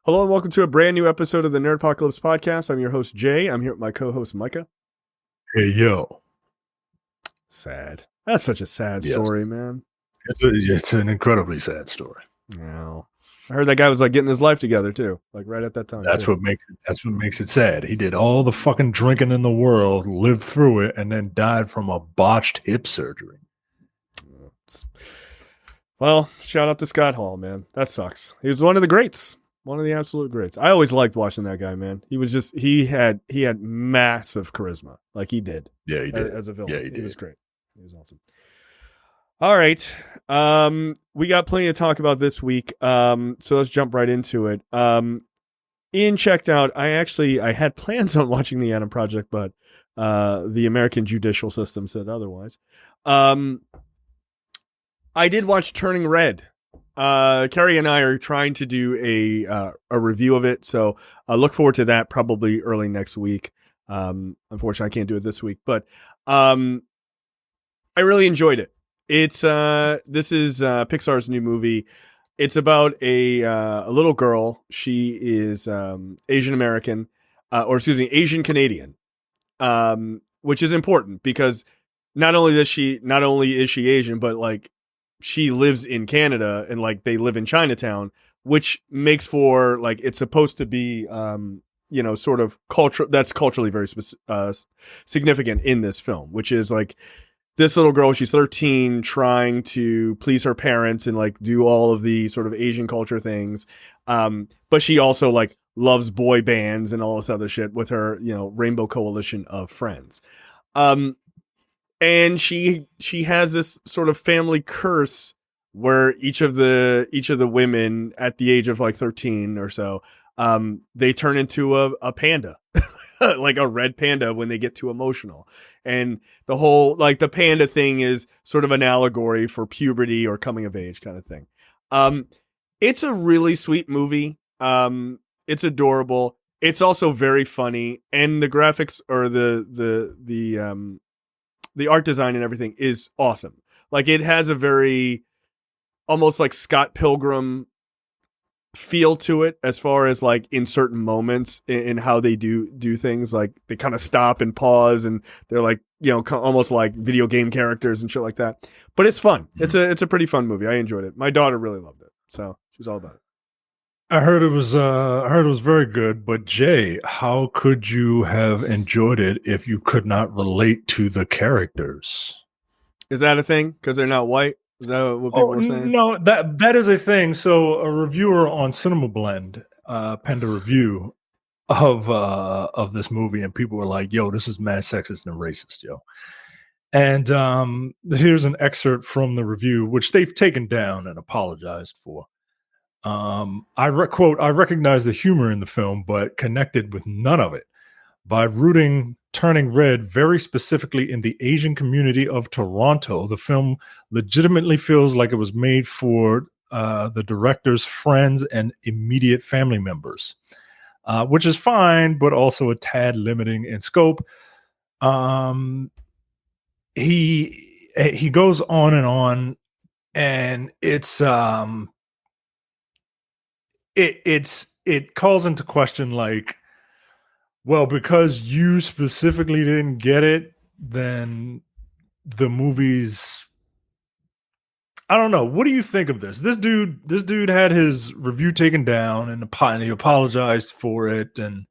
Hello and welcome to a brand new episode of the Nerdpocalypse podcast. I'm your host, Jay. I'm here with my co-host, Micah. Hey, yo. Sad. That's such a sad story, man. It's an incredibly sad story. No. I heard that guy was like getting his life together too, like right at that time. That's what makes it sad. He did all the fucking drinking in the world, lived through it, and then died from a botched hip surgery. Well, shout out to Scott Hall, man. That sucks. He was one of the greats. One of the absolute greats. I always liked watching that guy, man. He was just he had massive charisma. Like he did. Yeah, he did. As a villain. Yeah, he did. He was great. He was awesome. All right. We got plenty to talk about this week. So let's jump right into it. Ian checked out. I had plans on watching the Adam Project, but the American judicial system said otherwise. I did watch Turning Red. Carrie and I are trying to do a review of it, so I look forward to that probably early next week. Unfortunately, I can't do it this week, but I really enjoyed it. It's this is Pixar's new movie. It's about a little girl. She is Asian American, Asian Canadian, which is important because not only is she Asian, but like she lives in Canada and like they live in Chinatown, which makes for like it's supposed to be sort of culture that's culturally very significant in this film, which is like this little girl, she's 13, trying to please her parents and like do all of the sort of Asian culture things. But she also like loves boy bands and all this other shit with her, rainbow coalition of friends. And she has this sort of family curse where each of the women at the age of like 13 or so, they turn into a panda, like a red panda when they get too emotional. And the whole, like the panda thing is sort of an allegory for puberty or coming of age kind of thing. It's a really sweet movie. It's adorable. It's also very funny. And the graphics or the art design and everything is awesome. Like it has a very almost like Scott Pilgrim feel to it as far as like in certain moments in how they do things. Like they kind of stop and pause and they're like, almost like video game characters and shit like that. But it's fun. It's a pretty fun movie. I enjoyed it. My daughter really loved it. So she was all about it. I heard it was very good, but Jay, how could you have enjoyed it if you could not relate to the characters? Is that a thing? Because they're not white? Is that what people were saying? No, that is a thing. So a reviewer on Cinema Blend penned a review of this movie, and people were like, "Yo, this is mad sexist and racist, yo." And here's an excerpt from the review, which they've taken down and apologized for. Quote, "I recognize the humor in the film, but connected with none of it. By rooting Turning Red very specifically in the Asian community of Toronto, the film legitimately feels like it was made for the director's friends and immediate family members, which is fine, but also a tad limiting in scope." He goes on, and it calls into question like, well, because you specifically didn't get it, then the movie's, I don't know. What do you think of this? This dude had his review taken down and he apologized for it and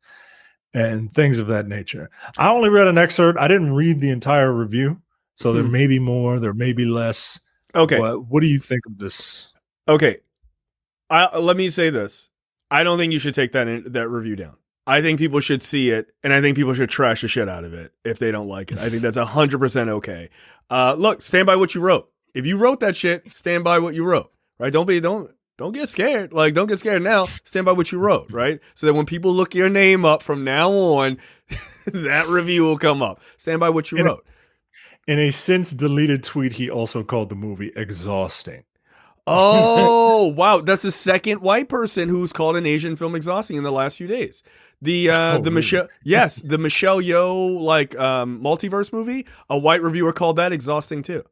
things of that nature. I only read an excerpt. I didn't read the entire review. So there may be more, there may be less. Okay. But what do you think of this? Okay. Let me say this. I don't think you should take that review down. I think people should see it, and I think people should trash the shit out of it if they don't like it. I think that's 100% okay. Look, stand by what you wrote. If you wrote that shit, stand by what you wrote, right? Don't get scared. Like, don't get scared now. Stand by what you wrote, right? So that when people look your name up from now on, that review will come up. Stand by what you wrote. In a since deleted tweet, he also called the movie exhausting. Oh, wow. That's the second white person who's called an Asian film exhausting in the last few days. The really? Michelle Yeoh multiverse movie, a white reviewer called that exhausting too.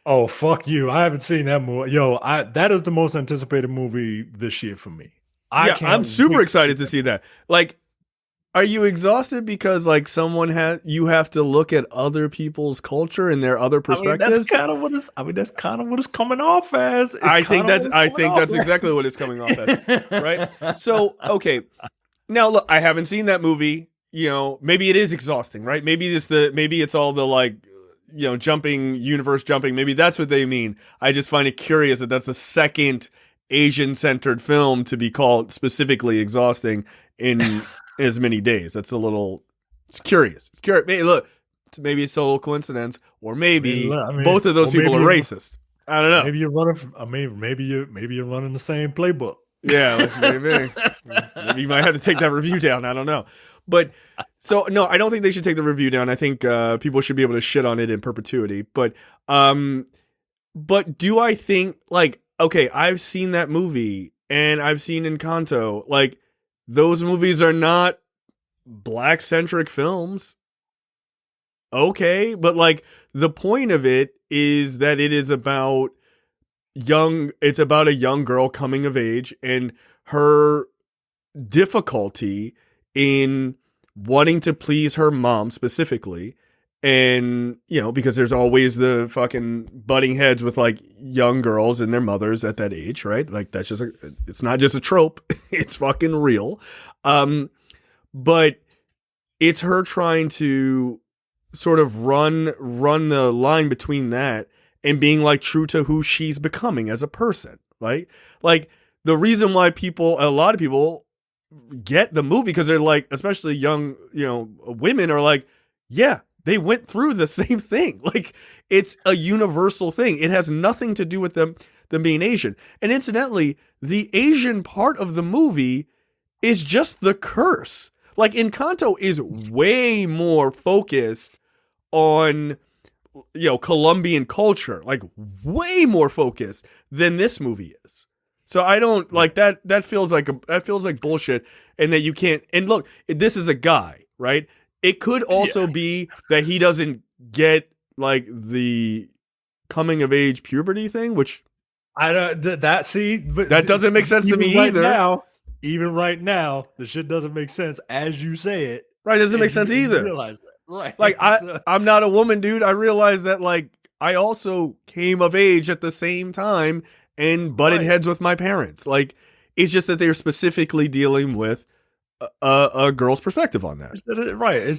Oh, fuck you. I haven't seen that movie. Yo, that is the most anticipated movie this year for me. Yeah, I'm super wait excited to see that. Like, are you exhausted because like you have to look at other people's culture and their other perspectives? That's kind of what it's. That's kind of what it's coming off as. I think that's exactly what it's coming off as, right? So, okay. Now look, I haven't seen that movie. You know, maybe it is exhausting, right? Maybe it's all the like, you know, universe jumping. Maybe that's what they mean. I just find it curious that that's the second Asian-centered film to be called specifically exhausting in as many days. That's it's curious. It's curious. Hey, look, maybe it's a total coincidence, or maybe both of those people are racist. I don't know. Maybe you're running. Maybe you're running the same playbook. Yeah, maybe. Maybe you might have to take that review down. I don't know. But so no, I don't think they should take the review down. I think people should be able to shit on it in perpetuity. But do I think like, okay, I've seen that movie and I've seen Encanto. Like, those movies are not black-centric films. Okay, but like the point of it is that it is about it's about a young girl coming of age and her difficulty in wanting to please her mom specifically. And, you know, because there's always the fucking butting heads with like young girls and their mothers at that age, right? Like that's it's not just a trope. It's fucking real. But it's her trying to sort of run the line between that and being like true to who she's becoming as a person. Like the reason why a lot of people get the movie, because they're like, especially young, you know, women are like, yeah, they went through the same thing. Like, it's a universal thing. It has nothing to do with them being Asian. And incidentally, the Asian part of the movie is just the curse. Like, Encanto is way more focused on, you know, Colombian culture. Like, way more focused than this movie is. So I don't like that. That feels like bullshit. And that you can't. And look, this is a guy, right? It could also be that he doesn't get like the coming of age puberty thing, which I don't but that doesn't make sense to me either. Even right now, the shit doesn't make sense as you say it. Right, it doesn't make sense either. Realize that. Right. Like I'm not a woman, dude. I realize that like I also came of age at the same time and butted heads with my parents. Like, it's just that they're specifically dealing with a girl's perspective on that. Right. It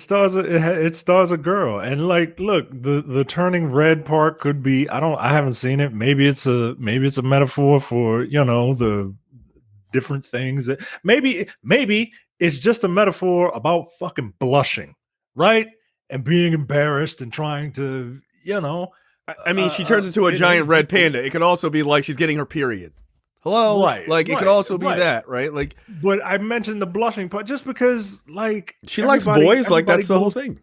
stars a girl. And like, look, the turning red part could be, I haven't seen it. Maybe it's a metaphor for, you know, the different things that maybe it's just a metaphor about fucking blushing, right? And being embarrassed and trying to, you know, I mean, she turns into a giant red panda. It could also be like she's getting her period. Hello, right? Like it could also be that, right? Like, but I mentioned the blushing part just because, like, she likes boys. Like that's the whole thing.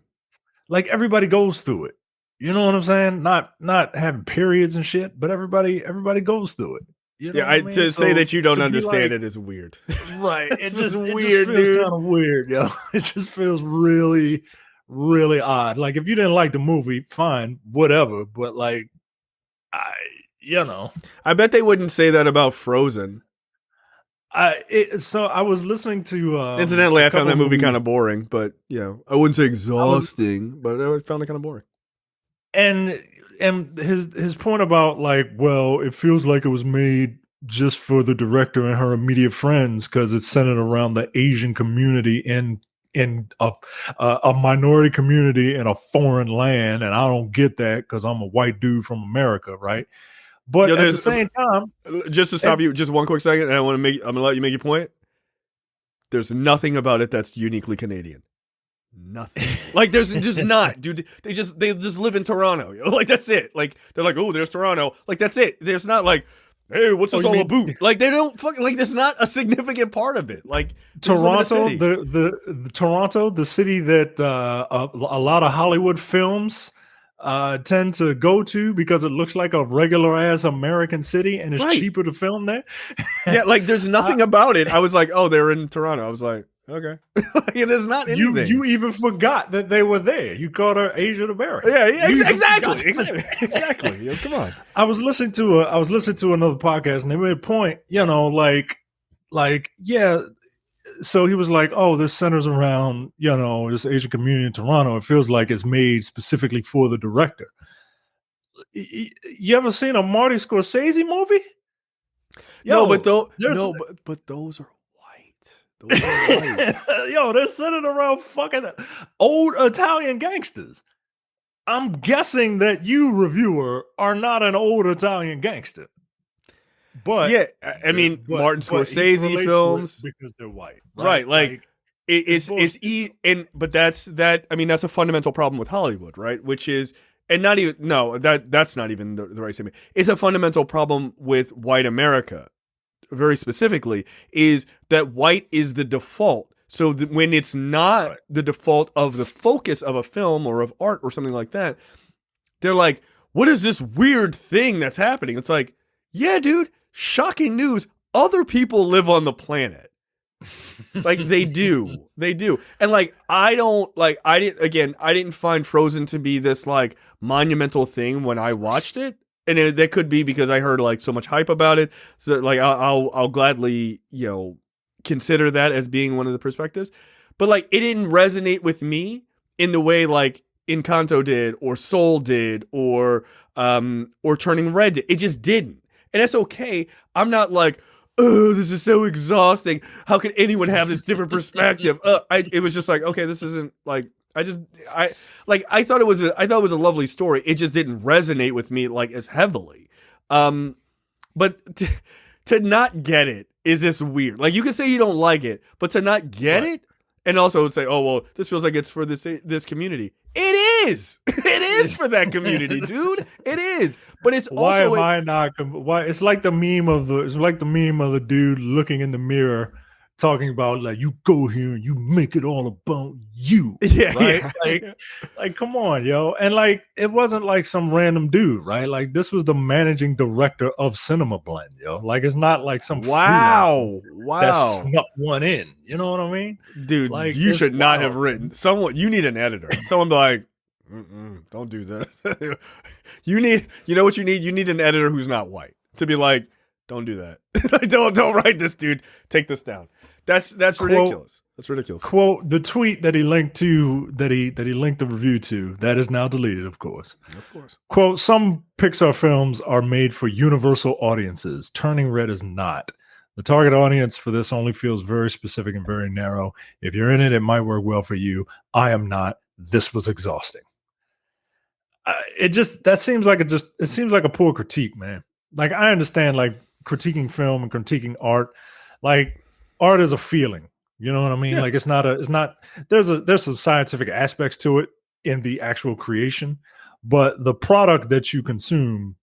Like everybody goes through it. You know what I'm saying? Not having periods and shit, but everybody goes through it. You know what I mean? To say that you don't understand it is weird. Right? It's just weird, dude. Kind of weird, yo. It just feels really, really odd. Like if you didn't like the movie, fine, whatever. But like, I bet they wouldn't say that about Frozen. So I was listening to. Incidentally, I found that movie kind of boring, but you know, I wouldn't say exhausting, but I found it kind of boring. And his point about like, well, it feels like it was made just for the director and her immediate friends because it's centered around the Asian community in a minority community in a foreign land, and I don't get that because I'm a white dude from America, right? But at the same time, just to stop you, just one quick second, and I'm gonna let you make your point. There's nothing about it that's uniquely Canadian. Nothing. Like there's just not, dude. They just live in Toronto. Like that's it. Like they're like, oh, there's Toronto. Like that's it. There's not like, hey, what's this all about? Like they don't fucking like. There's not a significant part of it. Like Toronto, the Toronto, the city that a lot of Hollywood films tend to go to because it looks like a regular ass American city and it's cheaper to film there. Yeah, like there's nothing about it. I was like, oh, they're in Toronto. I was like, okay. Yeah, there's not anything. You even forgot that they were there. You called her Asian American. Yeah, exactly. Yo, come on. I was listening to another podcast and they made a point, you know, like like, yeah. So he was like, "Oh, this centers around this Asian community in Toronto. It feels like it's made specifically for the director." You ever seen a Marty Scorsese movie? No, but those are white. Those are white. They're centered around fucking old Italian gangsters. I'm guessing that you, reviewer, are not an old Italian gangster. But yeah, I mean, Martin Scorsese films because they're white, right? Like but that's that. I mean, that's a fundamental problem with Hollywood, right? Which is, and not even that's not even the right statement. It's a fundamental problem with white America, very specifically, is that white is the default. So when it's not the default of the focus of a film or of art or something like that, they're like, "What is this weird thing that's happening?" It's like, yeah, dude. Shocking news. Other people live on the planet. Like they do. And like, I didn't find Frozen to be this like monumental thing when I watched it. And that could be because I heard like so much hype about it. So like, I'll gladly, consider that as being one of the perspectives. But like, it didn't resonate with me in the way like Encanto did or Soul did or Turning Red did. It just didn't. And that's okay. I'm not like, oh, this is so exhausting. How can anyone have this different perspective? It was just like, okay, this isn't like, I thought it was a lovely story. It just didn't resonate with me like as heavily. But to not get it is just weird. Like you can say you don't like it, but to not get it and also say, oh, well, this feels like it's for this community. It is. It is for that community, dude. It is. But it's why also am I not? Why it's like the meme of the dude looking in the mirror, talking about like, you go here and you make it all about you. Yeah, right. Yeah. Like, come on, yo. And like, it wasn't like some random dude, right? Like, this was the managing director of Cinema Blend, yo. Like, it's not like some wow that snuck one in. You know what I mean, dude? Like, you should not have written someone. You need an editor. Someone be like, don't do that. You know what you need? You need an editor who's not white to be like, don't do that. don't write this, dude. Take this down. That's ridiculous. That's ridiculous. Quote the tweet that he linked to, that he linked the review to, that is now deleted, of course. Of course. Quote, some Pixar films are made for universal audiences. Turning Red is not. The target audience for this only feels very specific and very narrow. If you're in it, it might work well for you. I am not. This was exhausting. It seems like a poor critique, man. Like, I understand like critiquing film and critiquing art. Like, art is a feeling. You know what I mean? Yeah. Like, there's some scientific aspects to it in the actual creation, but the product that you consume,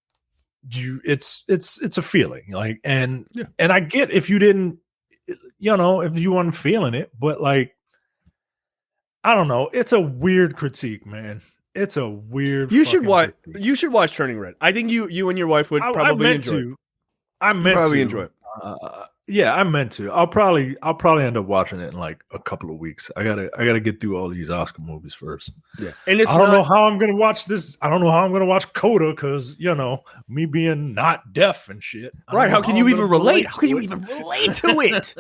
it's a feeling. Like, and I get if you didn't, if you weren't feeling it, but like, I don't know. It's a weird critique, man. It's a weird. You should watch Turning Red. I think you and your wife would probably enjoy it. I meant probably to enjoy it. Yeah, I meant to. I'll probably end up watching it in like a couple of weeks. I gotta get through all these Oscar movies first. Yeah, and I don't know how I'm gonna watch this. I don't know how I'm gonna watch Coda because me being not deaf and shit. Right? How can you even relate? How can you even relate to it?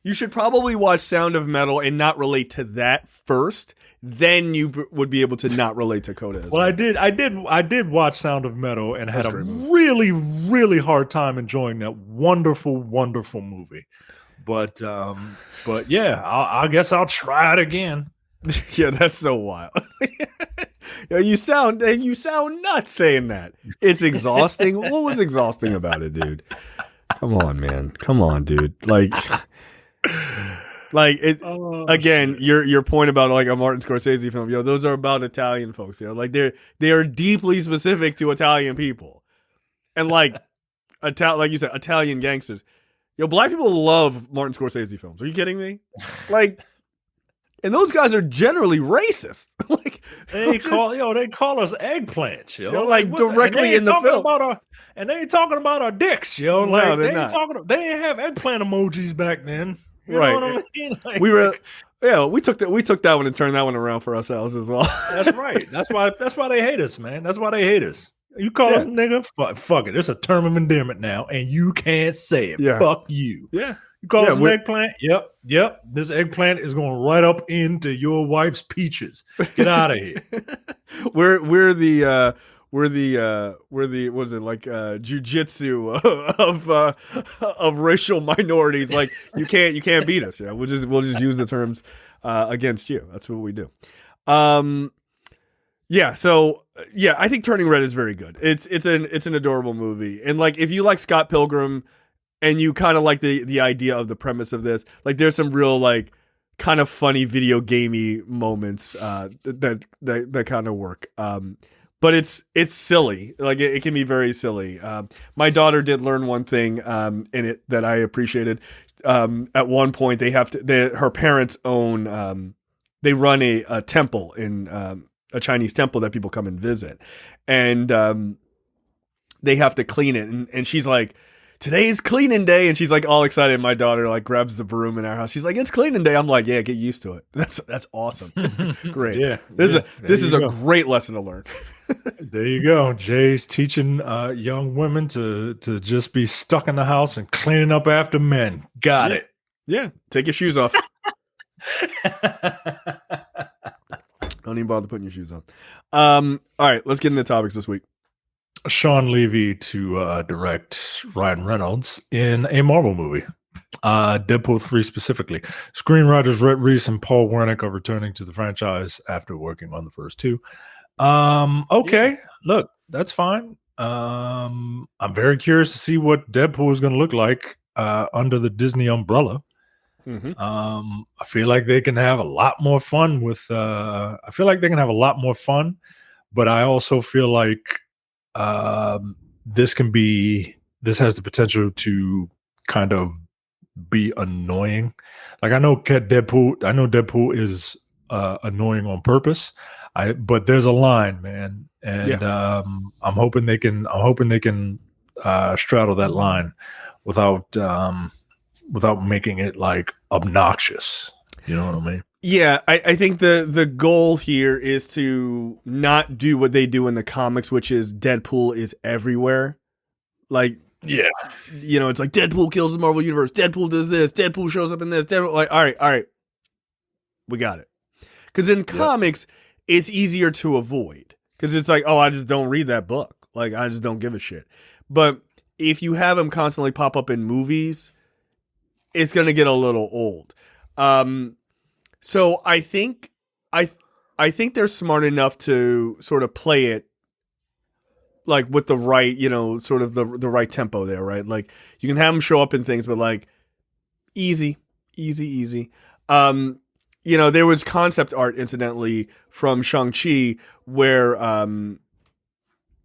You should probably watch Sound of Metal and not relate to that first. Then you would be able to not relate to Coda. As well, I did watch Sound of Metal and had a really, really hard time enjoying that wonderful, wonderful movie. But yeah, I guess I'll try it again. Yeah, that's so wild. You sound nuts saying that. It's exhausting. What was exhausting about it, dude? Come on, man. Come on, dude. Like it again. Shit. Your point about like a Martin Scorsese film, those are about Italian folks. Like they are deeply specific to Italian people, and like like you said, Italian gangsters. Black people love Martin Scorsese films. Are you kidding me? Like, and those guys are generally racist. Like they call us eggplants, like directly in the film. And they ain't talking about our dicks, No, like they ain't have eggplant emojis back then. You right. know what I mean? Like, we took that one and turned that one around for ourselves as well. That's right. That's why they hate us, man. That's why they hate us. You call us nigga? Fuck it. It's a term of endearment now, and you can't say it. Yeah. Fuck you. Yeah. You call us an eggplant? Yep. This eggplant is going right up into your wife's peaches. Get out of here. we're the what is it, like jujitsu of racial minorities. Like you can't beat us. Yeah, we'll just use the terms against you. That's what we do. Yeah. So yeah, I think Turning Red is very good. It's an adorable movie, and like if you like Scott Pilgrim and you kind of like the idea of the premise of this, like there's some real like kind of funny video gamey moments that kind of work. But it's silly. Like it can be very silly. My daughter did learn one thing in it that I appreciated. At one point, her parents own. They run a temple in a Chinese temple that people come and visit, and they have to clean it. And she's like, "Today's cleaning day," and she's like all excited. My daughter like grabs the broom in our house. She's like, "It's cleaning day." I'm like, "Yeah, get used to it." That's awesome. Great. Yeah. This is a great lesson to learn. There you go. Jay's teaching young women to just be stuck in the house and cleaning up after men. Got it. Yeah. Take your shoes off. Don't even bother putting your shoes on. All right, let's get into topics this week. Sean Levy to direct Ryan Reynolds in a Marvel movie. Deadpool 3 specifically. Screenwriters Rhett Reese and Paul Wernick are returning to the franchise after working on the first two. Okay, yeah. Look, that's fine. I'm very curious to see what Deadpool is going to look like under the Disney umbrella. Mm-hmm. I feel like they can have a lot more fun with. But I also feel like this has the potential to kind of be annoying. Like I know Deadpool is annoying on purpose. But there's a line, man, and I'm hoping they can straddle that line without making it like obnoxious. You know what I mean? Yeah, I think the goal here is to not do what they do in the comics, which is Deadpool is everywhere. Like, yeah, you know, it's like Deadpool kills the Marvel Universe. Deadpool does this. Deadpool shows up in this. Deadpool, like, all right, we got it. Because in comics, it's easier to avoid because it's like, oh, I just don't read that book. Like, I just don't give a shit. But if you have them constantly pop up in movies, it's going to get a little old. So I think they're smart enough to sort of play it like with the right, you know, sort of the right tempo there, right? Like you can have them show up in things, but like easy. You know, there was concept art, incidentally, from Shang-Chi where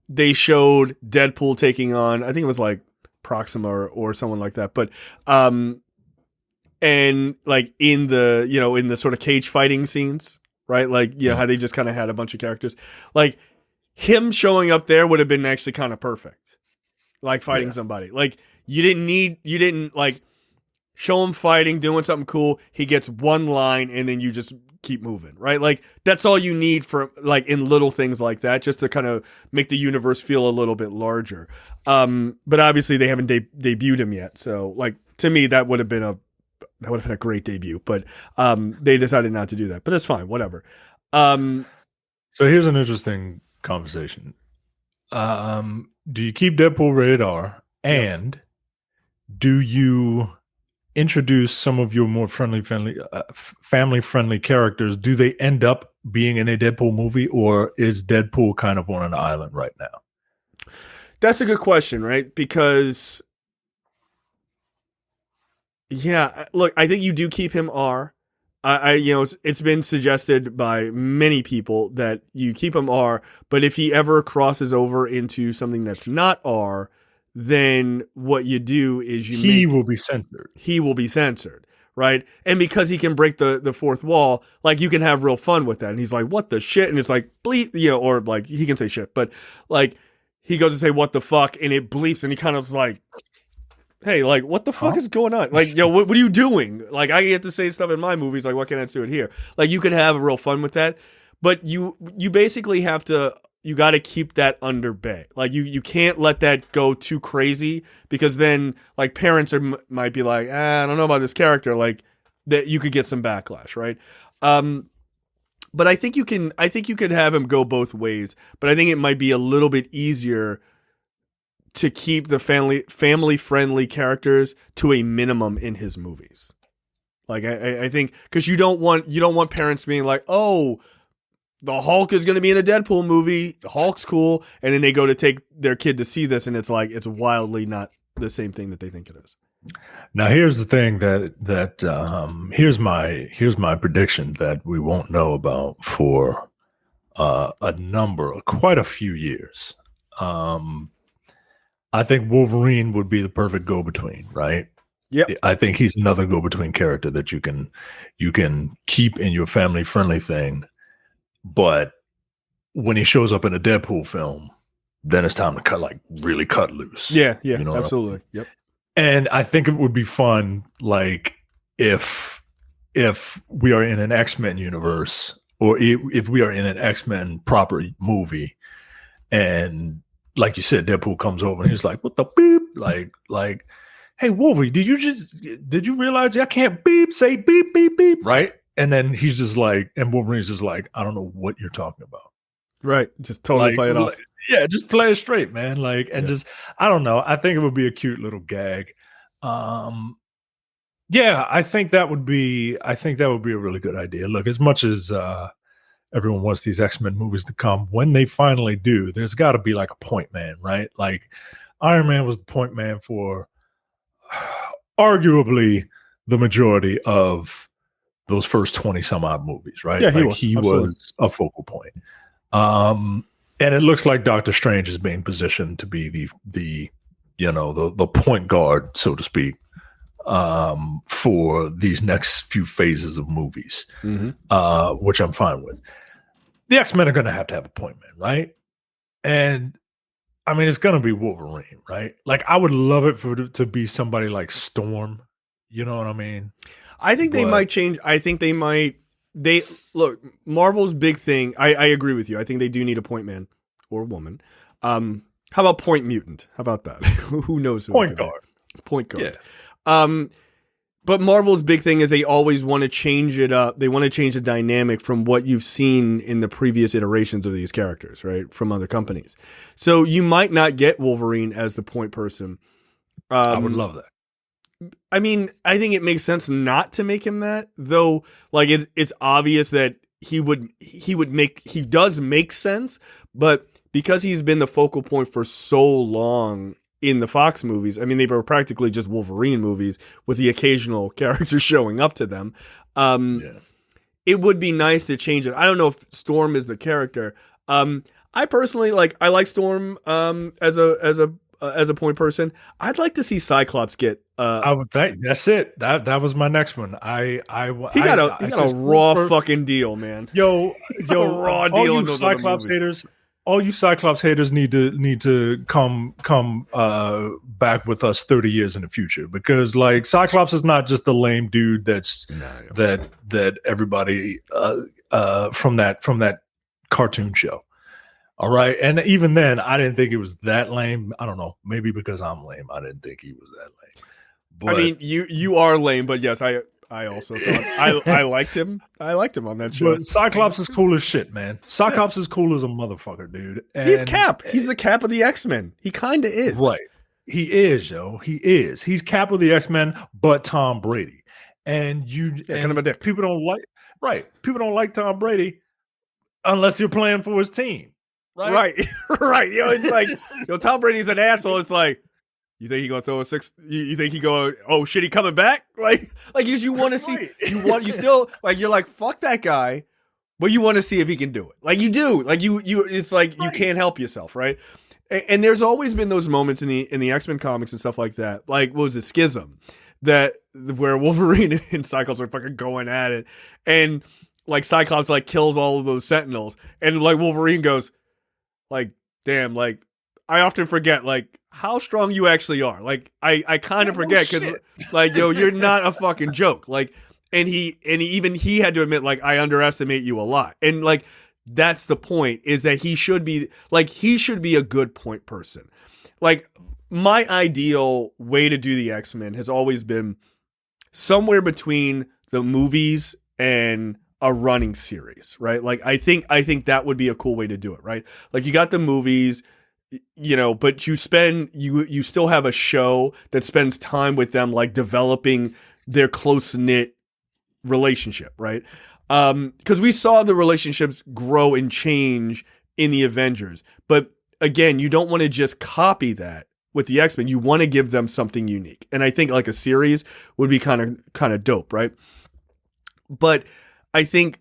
they showed Deadpool taking on, I think it was like Proxima or someone like that. But, and like in the sort of cage fighting scenes, right? Like, you know, how they just kind of had a bunch of characters. Like him showing up there would have been actually kind of perfect. Like fighting somebody. Like you didn't like, show him fighting, doing something cool. He gets one line, and then you just keep moving, right? Like that's all you need for like in little things like that, just to kind of make the universe feel a little bit larger. But obviously they haven't debuted him yet, so like to me that would have been a great debut. But they decided not to do that. But that's fine, whatever. So here's an interesting conversation. Do you keep Deadpool rated R, and do you introduce some of your more family-friendly characters? Do they end up being in a Deadpool movie, or is Deadpool kind of on an island right now? That's a good question, right? Because, look, I think you do keep him R. It's been suggested by many people that you keep him R, but if he ever crosses over into something that's not R, then what you do is he will be censored. He will be censored, right? And because he can break the fourth wall, like you can have real fun with that. And he's like, "What the shit?" And it's like bleep, you know, or like he can say shit, but like he goes to say "what the fuck" and it bleeps, and he kind of like, "Hey, like what the fuck is going on? Like, yo, what are you doing? Like I get to say stuff in my movies, like what can I do it here? Like you can have real fun with that, but you basically have to keep that under bay. Like you can't let that go too crazy, because then like parents might be like, I don't know about this character, like that you could get some backlash, right? But I think you could have him go both ways, but I think it might be a little bit easier to keep the family friendly characters to a minimum in his movies. Like I think, because you don't want parents being like, oh, the Hulk is going to be in a Deadpool movie. The Hulk's cool, and then they go to take their kid to see this, and it's like it's wildly not the same thing that they think it is. Now here's the thing here's my prediction that we won't know about for quite a few years. I think Wolverine would be the perfect go-between, right? Yeah, I think he's another go-between character that you can keep in your family-friendly thing, but when he shows up in a Deadpool film, then it's time to really cut loose. Yeah, You know what I mean? absolutely. Yep. And I think it would be fun, like if we are in an X-Men universe, or if we are in an X-Men proper movie, and like you said, Deadpool comes over and he's like, "What the beep?" Like, hey Wolverine, did you realize I can't say beep beep beep, right? And then he's just like, and Wolverine's just like, I don't know what you're talking about. Right. Just totally play it off. Yeah, just play it straight, man. Like, and just, I don't know. I think it would be a cute little gag. Yeah, I think that would be a really good idea. Look, as much as everyone wants these X-Men movies to come, when they finally do, there's got to be like a point man, right? Like Iron Man was the point man for arguably the majority of those first 20 some odd movies, right? Yeah, he was a focal point. And it looks like Doctor Strange is being positioned to be the point guard, so to speak, for these next few phases of movies, which I'm fine with. The X-Men are going to have a point man, right? And I mean, it's going to be Wolverine, right? Like, I would love it for it to be somebody like Storm. You know what I mean? I think they might change. I think they might. Look, Marvel's big thing. I agree with you. I think they do need a point man or woman. How about point mutant? How about that? Who knows? Point guard. Point guard. Yeah. But Marvel's big thing is they always want to change it up. They want to change the dynamic from what you've seen in the previous iterations of these characters, right? From other companies. So you might not get Wolverine as the point person. I would love that. I mean, I think it makes sense not to make him that, though. Like it's obvious that he does make sense, but because he's been the focal point for so long in the Fox movies, I mean, they were practically just Wolverine movies with the occasional character showing up to them. It would be nice to change it. I don't know if Storm is the character. I personally I like Storm as a point person. I'd like to see Cyclops get. I would think that's it. That was my next one. He got a raw fucking deal, man. Yo, a raw deal in those Cyclops haters. All you Cyclops haters need to come back with us 30 years in the future, because like Cyclops is not just the lame dude that everybody from that cartoon show. All right. And even then, I didn't think it was that lame. I don't know. Maybe because I'm lame, I didn't think he was that lame. But, I mean, you are lame, but yes, I also thought I liked him. I liked him on that show. But Cyclops is cool as shit, man. Cyclops is cool as a motherfucker, dude. And he's Cap. He's the Cap of the X-Men. He kind of is. Right. He is, yo. He is. He's Cap of the X-Men, but Tom Brady. And kind of a dick. People don't like Tom Brady unless you're playing for his team. Right. Right. You know, it's like, Tom Brady's an asshole. It's like, you think he gonna throw a six? You think he go? Oh shit, he coming back? Like you want to see? You still like you're like fuck that guy, but you want to see if he can do it. Like you do. Like you. It's like you can't help yourself, right? And there's always been those moments in the X-Men comics and stuff like that. Like what was it, Schism, where Wolverine and Cyclops are fucking going at it, and like Cyclops like kills all of those Sentinels, and like Wolverine goes, like damn, like I often forget like how strong you actually are. Like I kind of forget because like you're not a fucking joke. Like and he had to admit like I underestimate you a lot. And like That's the point, is that he should be a good point person. Like, my ideal way to do the X-Men has always been somewhere between the movies and a running series, right? Like, I think that would be a cool way to do it, right? Like, you got the movies, but you still have a show that spends time with them, like developing their close-knit relationship, right? Because we saw the relationships grow and change in the Avengers, but again, you don't want to just copy that with the X-Men. You want to give them something unique, and I think like a series would be kind of dope, right? But I think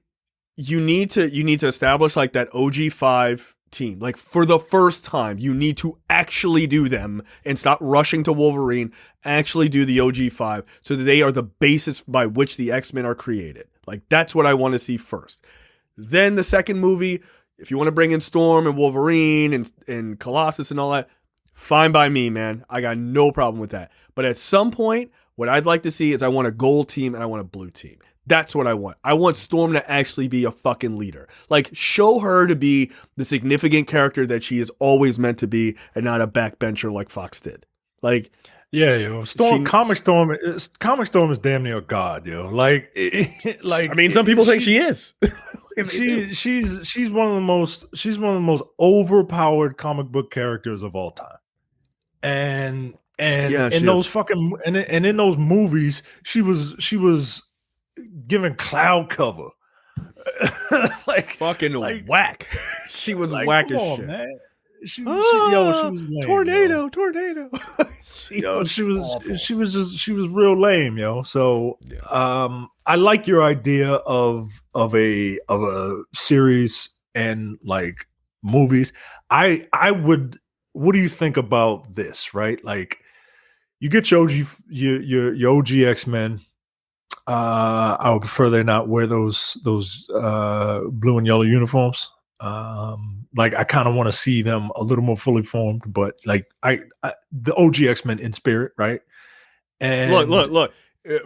you need to establish like that OG5 team. Like, for the first time, you need to actually do them and stop rushing to Wolverine. Actually do the OG5 so that they are the basis by which the X-Men are created. Like, that's what I want to see first. Then the second movie, if you want to bring in Storm and Wolverine and Colossus and all that, fine by me, man. I got no problem with that. But at some point, what I'd like to see is I want a gold team and I want a blue team. That's what I want. I want Storm to actually be a fucking leader. Like, show her to be the significant character that she is always meant to be, and not a backbencher like Fox did. Like, yeah, yo, Comic Storm is damn near a god, yo. Like, I mean, some people think she is. she's one of the most overpowered comic book characters of all time, and yeah, in those fucking and in those movies, she was given cloud cover. Like, fucking like, whack. She was like, whack come as on, shit. Man. She was lame, tornado. she was real lame, yo. So I like your idea of a series and like movies. I would. What do you think about this? Right, like, you get your OG X-Men. I would prefer they not wear those blue and yellow uniforms. Like, I kind of want to see them a little more fully formed, but like the OG X-Men in spirit, right? And look.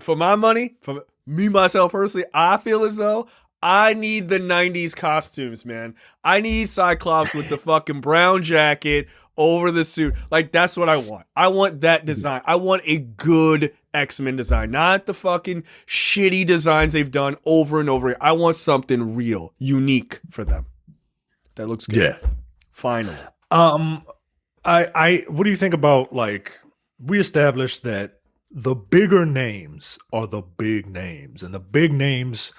For my money, for me myself personally, I feel as though I need the 90s costumes, man. I need Cyclops with the fucking brown jacket over the suit. Like, that's what I want. I want that design. I want a good X-Men design, not the fucking shitty designs they've done over and over again. I want something real, unique for them. That looks good. Yeah. Finally. I what do you think about, like, we established that the bigger names are the big names, and the big names,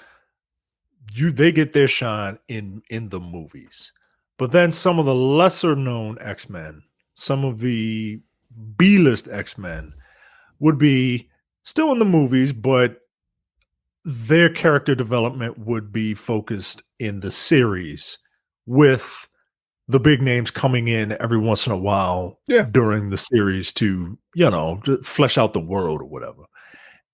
they get their shine in the movies. But then some of the lesser known X-Men, some of the B-list X-Men would be still in the movies, but their character development would be focused in the series, with the big names coming in every once in a while during the series to, flesh out the world or whatever.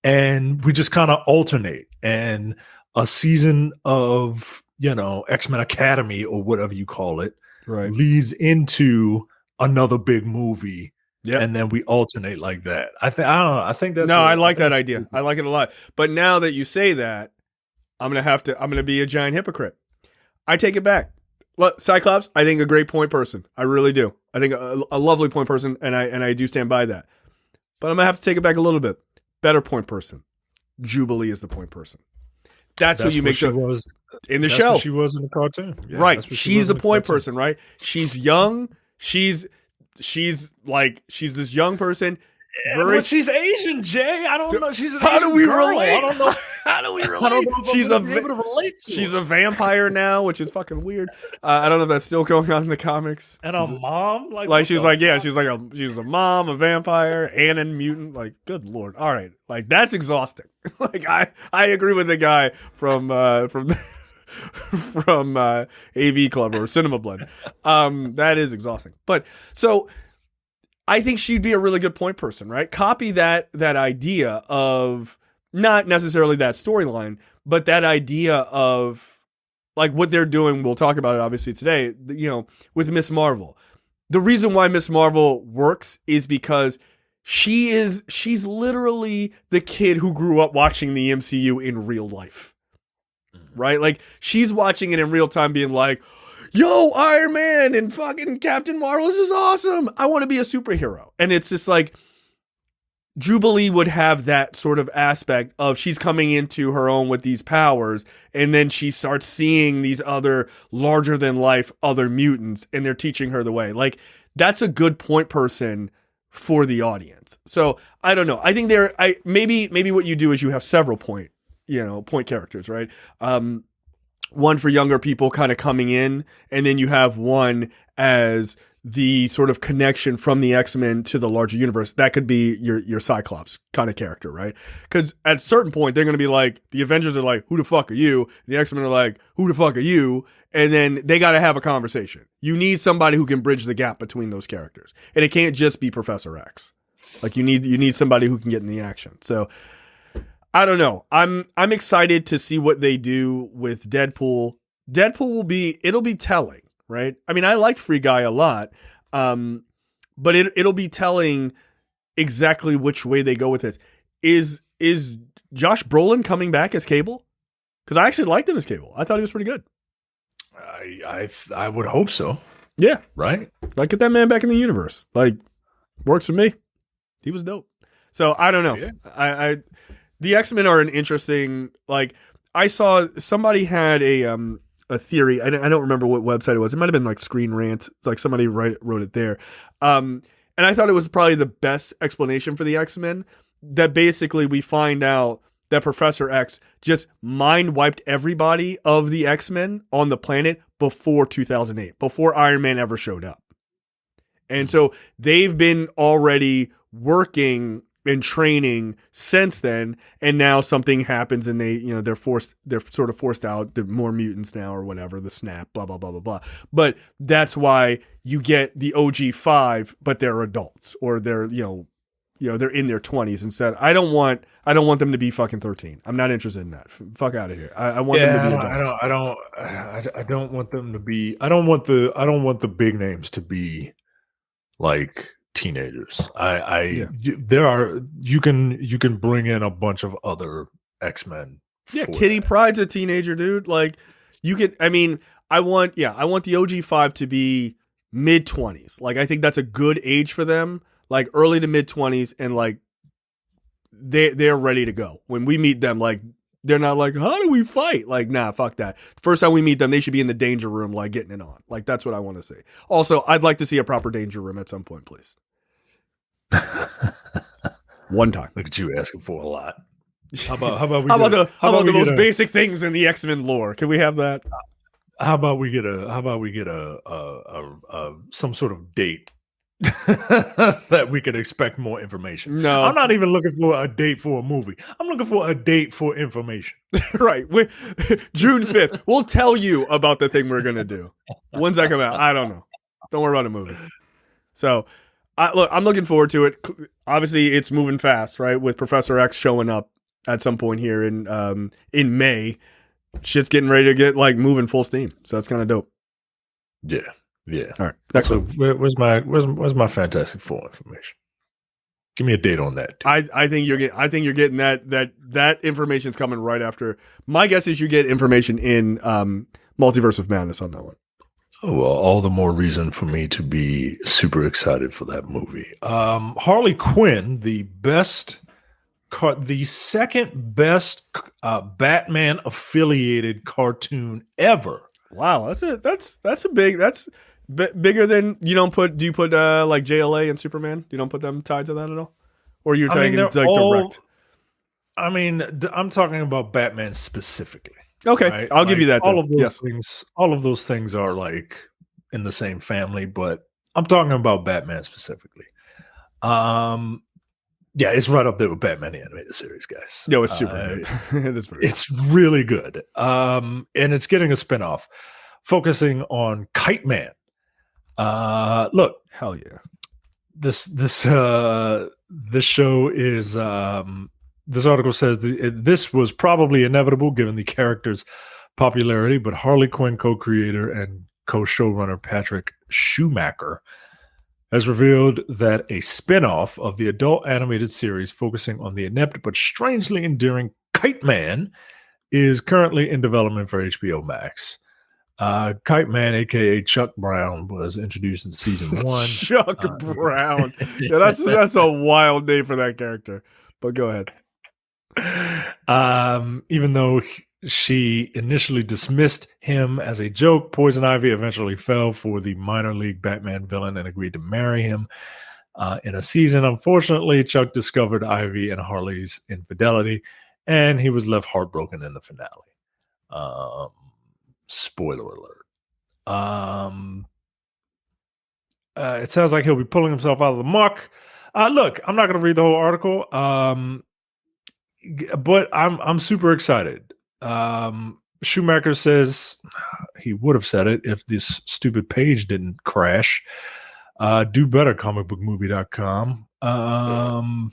And we just kind of alternate. And a season of, X-Men Academy or whatever you call it, right, leads into another big movie. Yeah. And then we alternate like that. I don't know. I think that's I like that idea. I like it a lot. But now that you say that, I'm going to be a giant hypocrite. I take it back. Look, Cyclops, I think a great point person. I really do. I think a lovely point person, and I do stand by that. But I'm going to have to take it back a little bit. Better point person. Jubilee is the point person. That's who you make in the show. She was in the cartoon. Yeah, right. She's the point person, right? She's young. She's this young person. But she's Asian, Jay. I don't know. She's an how Asian do we girl. relate? I don't know. How do we relate? I don't know if she's I'm able to relate to she's her. a vampire now, which is fucking weird. I don't know if that's still going on in the comics. And a mom, she was a mom, a vampire, and a mutant. Like, good lord. All right, like, that's exhausting. Like, I agree with the guy from AV Club or Cinema Blood. That is exhausting. But so I think she'd be a really good point person, right? Copy that idea of not necessarily that storyline, but that idea of like what they're doing. We'll talk about it obviously today, with Miss Marvel. The reason why Miss Marvel works is because she's literally the kid who grew up watching the MCU in real life. right? Like she's watching it in real time being like, yo, Iron Man and fucking Captain Marvel, this is awesome. I want to be a superhero. And it's just like Jubilee would have that sort of aspect of she's coming into her own with these powers, and then she starts seeing these other larger than life other mutants, and they're teaching her the way. Like that's a good point person for the audience. So I don't know. I think maybe what you do is you have several point characters, right? One for younger people kind of coming in, and then you have one as the sort of connection from the X-Men to the larger universe. That could be your Cyclops kind of character, right? Because at a certain point, they're going to be like, the Avengers are like, who the fuck are you? The X-Men are like, who the fuck are you? And then they got to have a conversation. You need somebody who can bridge the gap between those characters. And it can't just be Professor X. Like you need somebody who can get in the action. So I don't know. I'm excited to see what they do with Deadpool. Deadpool it'll be telling. Right? I mean, I liked Free Guy a lot, but it'll be telling exactly which way they go with this. Is Josh Brolin coming back as Cable? Because I actually liked him as Cable. I thought he was pretty good. I would hope so. Yeah. Right? Like, get that man back in the universe. Like, works for me. He was dope. So, I don't know. Yeah. The X-Men are an interesting, like, I saw somebody had a theory. I don't remember what website it was. It might have been like Screen Rant. It's like somebody wrote it there. And I thought it was probably the best explanation for the X-Men, that basically we find out that Professor X just mind wiped everybody of the X-Men on the planet before 2008, before Iron Man ever showed up. And so they've been already working and training since then, and now something happens and they're sort of forced out, the more mutants now or whatever, the snap, blah blah blah blah blah. But that's why you get the OG 5, but they're adults, or they're they're in their 20s instead. I don't want them to be fucking 13. I'm not interested in that. Fuck out of here. I want them to be adults. I don't want them to be. I don't want the big names to be like teenagers. You can bring in a bunch of other X-Men. Yeah, Kitty Pryde's a teenager, dude. Like you could. I mean, I want the OG 5 to be mid-20s. Like I think that's a good age for them. Like early to mid-20s, and like they're ready to go when we meet them. Like they're not like, how do we fight? Like, nah, fuck that. First time we meet them, they should be in the danger room, like getting it on. Like that's what I want to see. Also, I'd like to see a proper danger room at some point, please. One time. Look at you asking for a lot. How about the most basic things in the X-Men lore? Can we have that? How about we get some sort of date that we can expect more information? No, I'm not even looking for a date for a movie. I'm looking for a date for information. Right. June 5th. We'll tell you about the thing we're gonna do. When's that come out? I don't know. Don't worry about a movie. So I'm looking forward to it. Obviously, it's moving fast, right? With Professor X showing up at some point here in May, shit's getting ready to get like moving full steam. So that's kind of dope. Yeah. All right. Next so where's my Fantastic Four information? Give me a date on that. I think you're getting that information's coming right after. My guess is you get information in Multiverse of Madness on that one. Oh, well, all the more reason for me to be super excited for that movie. Harley Quinn, the second best Batman affiliated cartoon ever. Wow, that's bigger than do you put like JLA and Superman? You don't put them tied to that at all, or you're taking like direct? I mean, I'm talking about Batman specifically. Okay, right? I'll give you that. All of those things. All of those things are like in the same family, but I'm talking about Batman specifically. Yeah, it's right up there with Batman the Animated Series, guys. No, it's super good. It's really good. And it's getting a spinoff focusing on Kite Man. Look, hell yeah. This show is this article says this was probably inevitable given the character's popularity, but Harley Quinn co-creator and co-showrunner Patrick Schumacher has revealed that a spin-off of the adult animated series focusing on the inept but strangely endearing Kite Man is currently in development for HBO Max. Kite Man, aka Chuck Brown, was introduced in season 1. Chuck Brown. Yeah, that's a wild name for that character. But go ahead. Even though she initially dismissed him as a joke, Poison Ivy eventually fell for the minor league Batman villain and agreed to marry him. In a season, unfortunately, Chuck discovered Ivy and Harley's infidelity, and he was left heartbroken in the finale. Spoiler alert. It sounds like he'll be pulling himself out of the muck. Look, I'm not going to read the whole article, but I'm super excited. Schumacher says he would have said it if this stupid page didn't crash. Do better, comicbookmovie.com.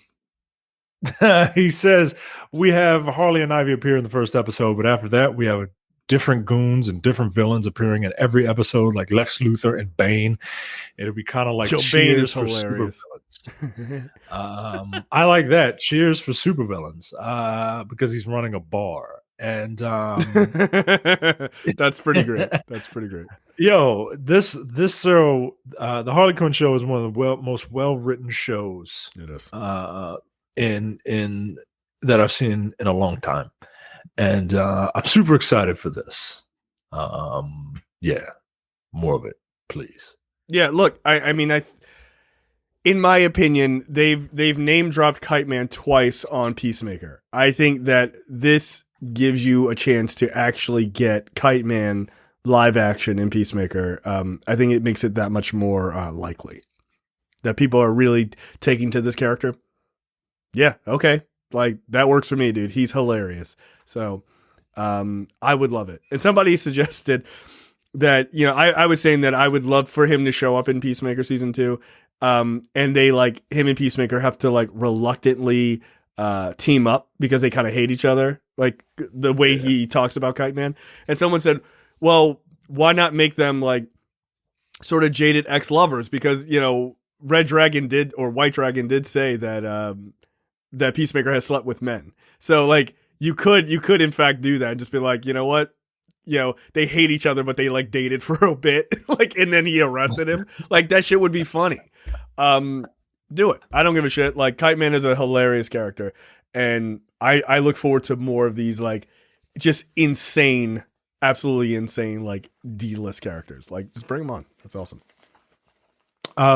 He says we have Harley and Ivy appear in the first episode, but after that we have different goons and different villains appearing in every episode, like Lex Luthor and Bane. It'll be kind of like Cheers for supervillains. I like that. Cheers for supervillains, because he's running a bar. And that's pretty great. That's pretty great. Yo, this show, the Harley Quinn show, is one of the most well-written shows. It is. In that I've seen in a long time. And I'm super excited for this. Yeah, more of it, please. Yeah, look, I mean, in my opinion, they've name dropped Kite Man twice on Peacemaker. I think that this gives you a chance to actually get Kite Man live action in Peacemaker. I think it makes it that much more likely that people are really taking to this character. Yeah, okay. Like, that works for me, dude. He's hilarious. So I would love it. And somebody suggested that, you know, I was saying that I would love for him to show up in Peacemaker season 2. And they, like, him and Peacemaker have to, like, reluctantly team up because they kind of hate each other, like the way he talks about Kite Man. And someone said, well, why not make them, like, sort of jaded ex-lovers? Because, you know, White Dragon did say that that Peacemaker has slept with men. So, like, you could in fact do that and just be like, you know what? You know, they hate each other, but they, like, dated for a bit, like, and then he arrested him. Like, that shit would be funny. Do it. I don't give a shit. Like, Kite Man is a hilarious character, and I look forward to more of these, like, just insane, absolutely insane, like, D-list characters. Like, just bring them on. That's awesome.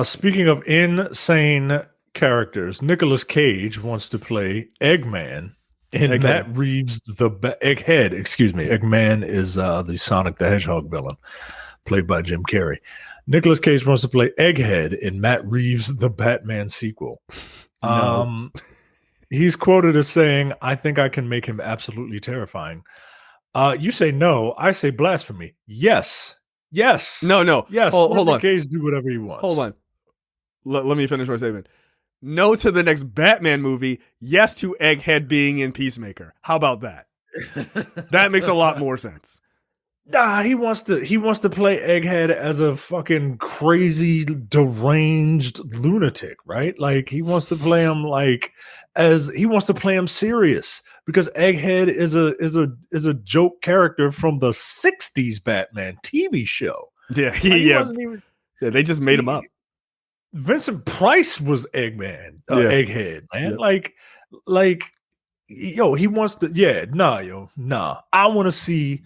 Speaking of insane characters, Nicolas Cage wants to play Eggman in Matt Reeves' Egghead. Excuse me. Eggman is the Sonic the Hedgehog villain, played by Jim Carrey. Nicolas Cage wants to play Egghead in Matt Reeves' The Batman sequel. No. He's quoted as saying, "I think I can make him absolutely terrifying." You say no. I say blasphemy. Yes. Yes. No. Yes. Hold on. Cage do whatever he wants. Hold on. Let me finish my statement. No to the next Batman movie. Yes to Egghead being in Peacemaker. How about that? That makes a lot more sense. Nah, he wants to play Egghead as a fucking crazy, deranged lunatic, right? Like, he wants to play him serious, because Egghead is a joke character from the 60s Batman TV show. Yeah, they just made him up. Vincent Price was Eggman, Egghead, man. Yeah. Like, yo, he wants to. Nah. I want to see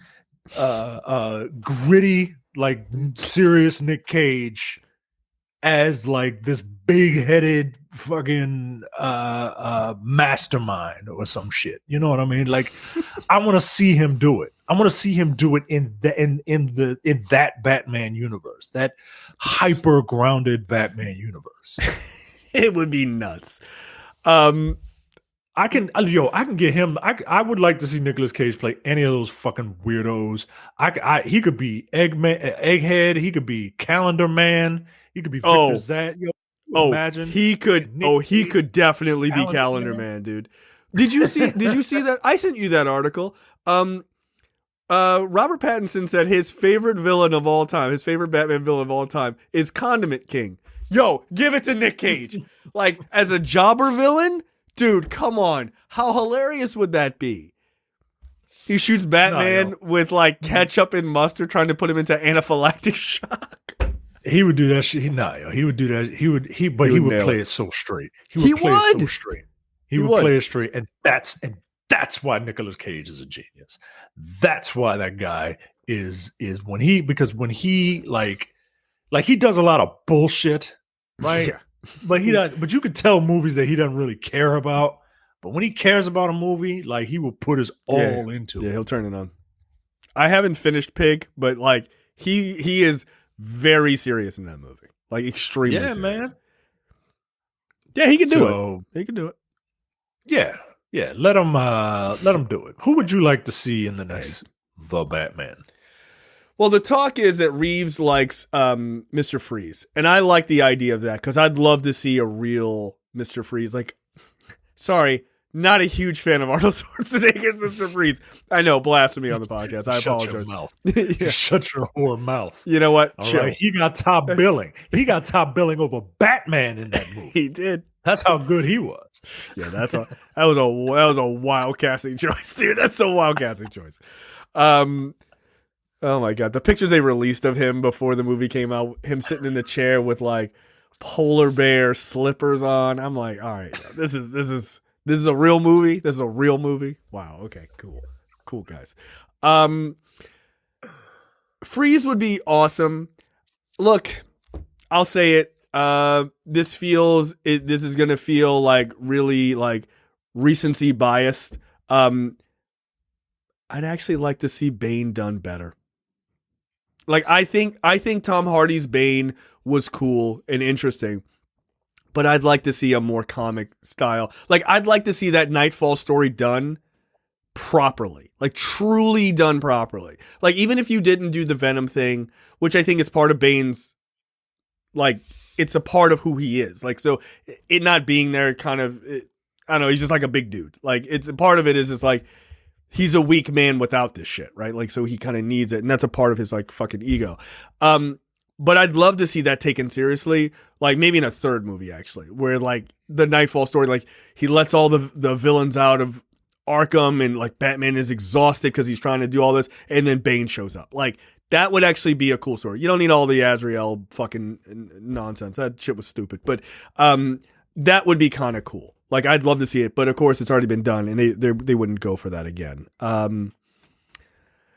gritty, like, serious Nick Cage as, like, this big-headed fucking mastermind or some shit. You know what I mean? Like, I want to see him do it. I want to see him do it in that Batman universe, that hyper grounded Batman universe. It would be nuts. I can get him. I would like to see Nicolas Cage play any of those fucking weirdos. He could be Egghead. He could be Calendar Man. He could be Victor Zat. Imagine he could. He could definitely be Calendar Man, dude. Did you see that? I sent you that article. Robert Pattinson said his favorite villain of all time, his favorite Batman villain of all time, is Condiment King. Yo, give it to Nick Cage. Like, as a jobber villain, dude, come on. How hilarious would that be? He shoots Batman with like ketchup and mustard, trying to put him into anaphylactic shock. He would do that shit. He would do that. He would play it so straight. He would play it so straight. He would play it straight, and that's why Nicolas Cage is a genius. That's why that guy is when he like he does a lot of bullshit, right? Yeah. But he doesn't. But you could tell movies that he doesn't really care about. But when he cares about a movie, like he will put his all into it. Yeah, he'll turn it on. I haven't finished Pig, but like he is very serious in that movie. Like extremely serious. Man. Yeah, he can do it. He can do it. Yeah. Yeah. Let him do it. Who would you like to see in the next The Batman? Well, the talk is that Reeves likes Mr. Freeze. And I like the idea of that because I'd love to see a real Mr. Freeze. Like, sorry, not a huge fan of Arnold Schwarzenegger's Mr. Freeze. I know, blasphemy on the podcast. I apologize. Your mouth. Shut your whole mouth. You know what? All right. He got top billing. He got top billing over Batman in that movie. He did. That's how good he was. Yeah, that was a wild casting choice, dude. That's a wild casting choice. Oh my god, the pictures they released of him before the movie came out, him sitting in the chair with like polar bear slippers on. I'm like, all right, this is a real movie. This is a real movie. Wow. Okay. Cool, guys. Freeze would be awesome. Look, I'll say it. This is gonna feel like really like recency biased. I'd actually like to see Bane done better. Like I think Tom Hardy's Bane was cool and interesting, but I'd like to see a more comic style. Like I'd like to see that Nightfall story done properly, like truly done properly. Like even if you didn't do the Venom thing, which I think is part of Bane's, like it's a part of who he is. Like so, it not being there kind of, I don't know. He's just like a big dude. Like it's a part of it is just like he's a weak man without this shit, right? Like so he kind of needs it, and that's a part of his like fucking ego. But I'd love to see that taken seriously, like maybe in a third movie, actually, where like the Nightfall story, like he lets all the villains out of Arkham and like Batman is exhausted because he's trying to do all this, and then Bane shows up. Like that would actually be a cool story. You don't need all the Azrael fucking nonsense. That shit was stupid. But that would be kind of cool. Like I'd love to see it, but of course it's already been done, and they wouldn't go for that again.